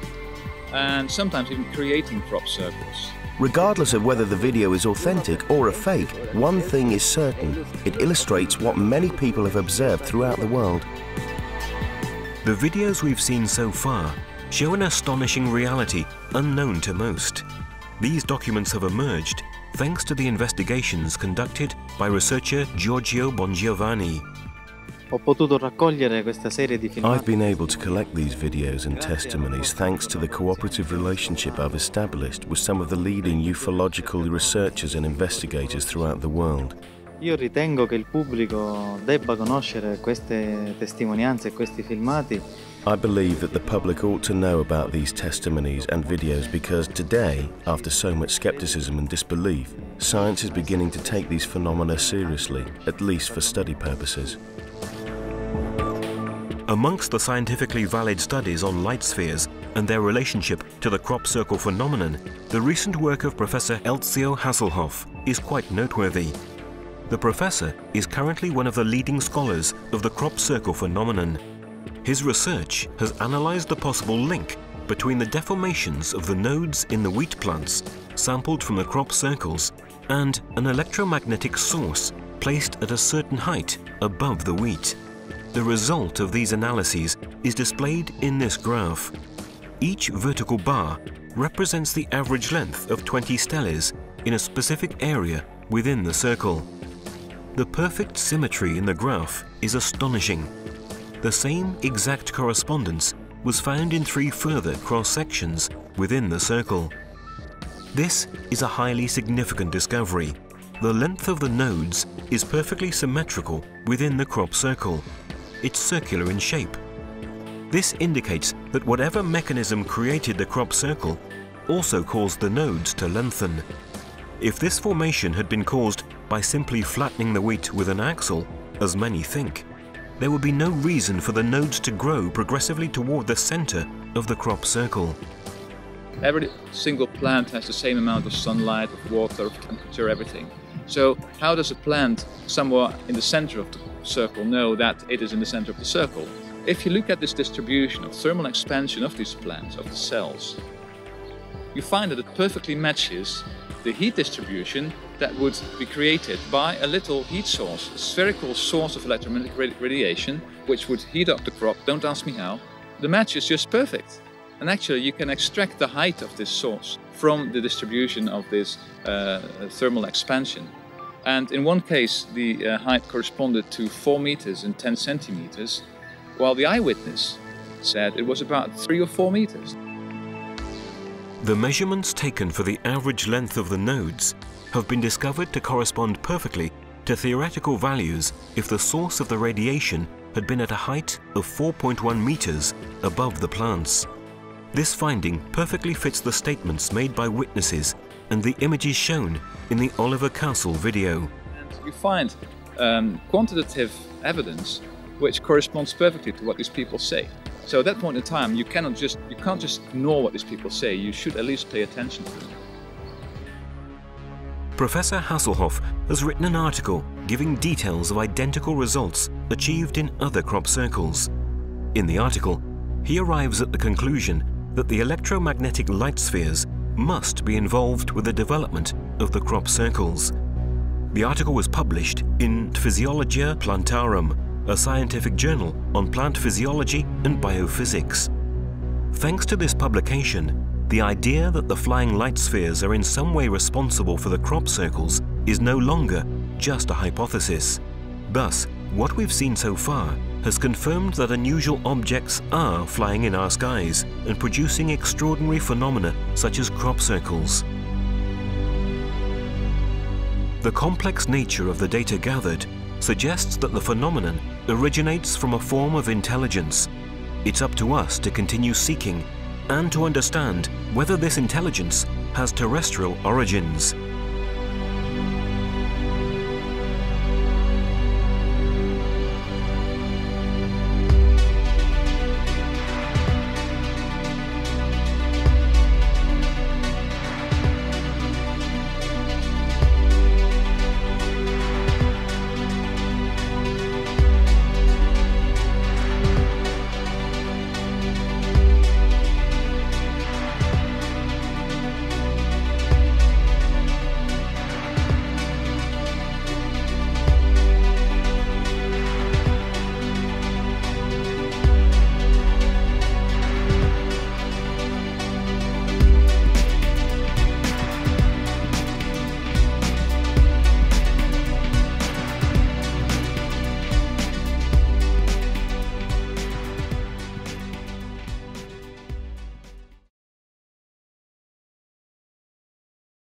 and sometimes even creating crop circles. Regardless of whether the video is authentic or a fake, one thing is certain: it illustrates what many people have observed throughout the world. The videos we've seen so far show an astonishing reality unknown to most. These documents have emerged thanks to the investigations conducted by researcher Giorgio Bongiovanni. I've been able to collect these videos and testimonies thanks to the cooperative relationship I've established with some of the leading ufological researchers and investigators throughout the world. Io ritengo che il pubblico debba conoscere queste testimonianze e questi filmati. I believe that the public ought to know about these testimonies and videos because today, after so much skepticism and disbelief, science is beginning to take these phenomena seriously, at least for study purposes. Amongst the scientifically valid studies on light spheres and their relationship to the crop circle phenomenon, the recent work of Professor Elzio Hasselhoff is quite noteworthy. The professor is currently one of the leading scholars of the crop circle phenomenon. His research has analyzed the possible link between the deformations of the nodes in the wheat plants sampled from the crop circles and an electromagnetic source placed at a certain height above the wheat. The result of these analyses is displayed in this graph. Each vertical bar represents the average length of 20 steles in a specific area within the circle. The perfect symmetry in the graph is astonishing. The same exact correspondence was found in 3 further cross-sections within the circle. This is a highly significant discovery. The length of the nodes is perfectly symmetrical within the crop circle. It's circular in shape. This indicates that whatever mechanism created the crop circle also caused the nodes to lengthen. If this formation had been caused by simply flattening the wheat with an axle, as many think, there would be no reason for the nodes to grow progressively toward the center of the crop circle. Every single plant has the same amount of sunlight, of water, of temperature, everything. So how does a plant somewhere in the center of the circle know that it is in the center of the circle? If you look at this distribution of thermal expansion of these plants, of the cells, you find that it perfectly matches the heat distribution that would be created by a little heat source, a spherical source of electromagnetic radiation, which would heat up the crop. Don't ask me how. The match is just perfect. And actually you can extract the height of this source from the distribution of this thermal expansion. And in one case the height corresponded to 4 meters and 10 centimeters, while the eyewitness said it was about 3 or 4 meters. The measurements taken for the average length of the nodes have been discovered to correspond perfectly to theoretical values if the source of the radiation had been at a height of 4.1 meters above the plants. This finding perfectly fits the statements made by witnesses and the images shown in the Oliver Castle video. And you find quantitative evidence which corresponds perfectly to what these people say. So at that point in time, you can't just ignore what these people say. You should at least pay attention to them. Professor Hasselhoff has written an article giving details of identical results achieved in other crop circles. In the article, he arrives at the conclusion that the electromagnetic light spheres must be involved with the development of the crop circles. The article was published in Physiologia Plantarum, a scientific journal on plant physiology and biophysics. Thanks to this publication, the idea that the flying light spheres are in some way responsible for the crop circles is no longer just a hypothesis. Thus, what we've seen so far has confirmed that unusual objects are flying in our skies and producing extraordinary phenomena such as crop circles. The complex nature of the data gathered suggests that the phenomenon originates from a form of intelligence. It's up to us to continue seeking and to understand whether this intelligence has terrestrial origins.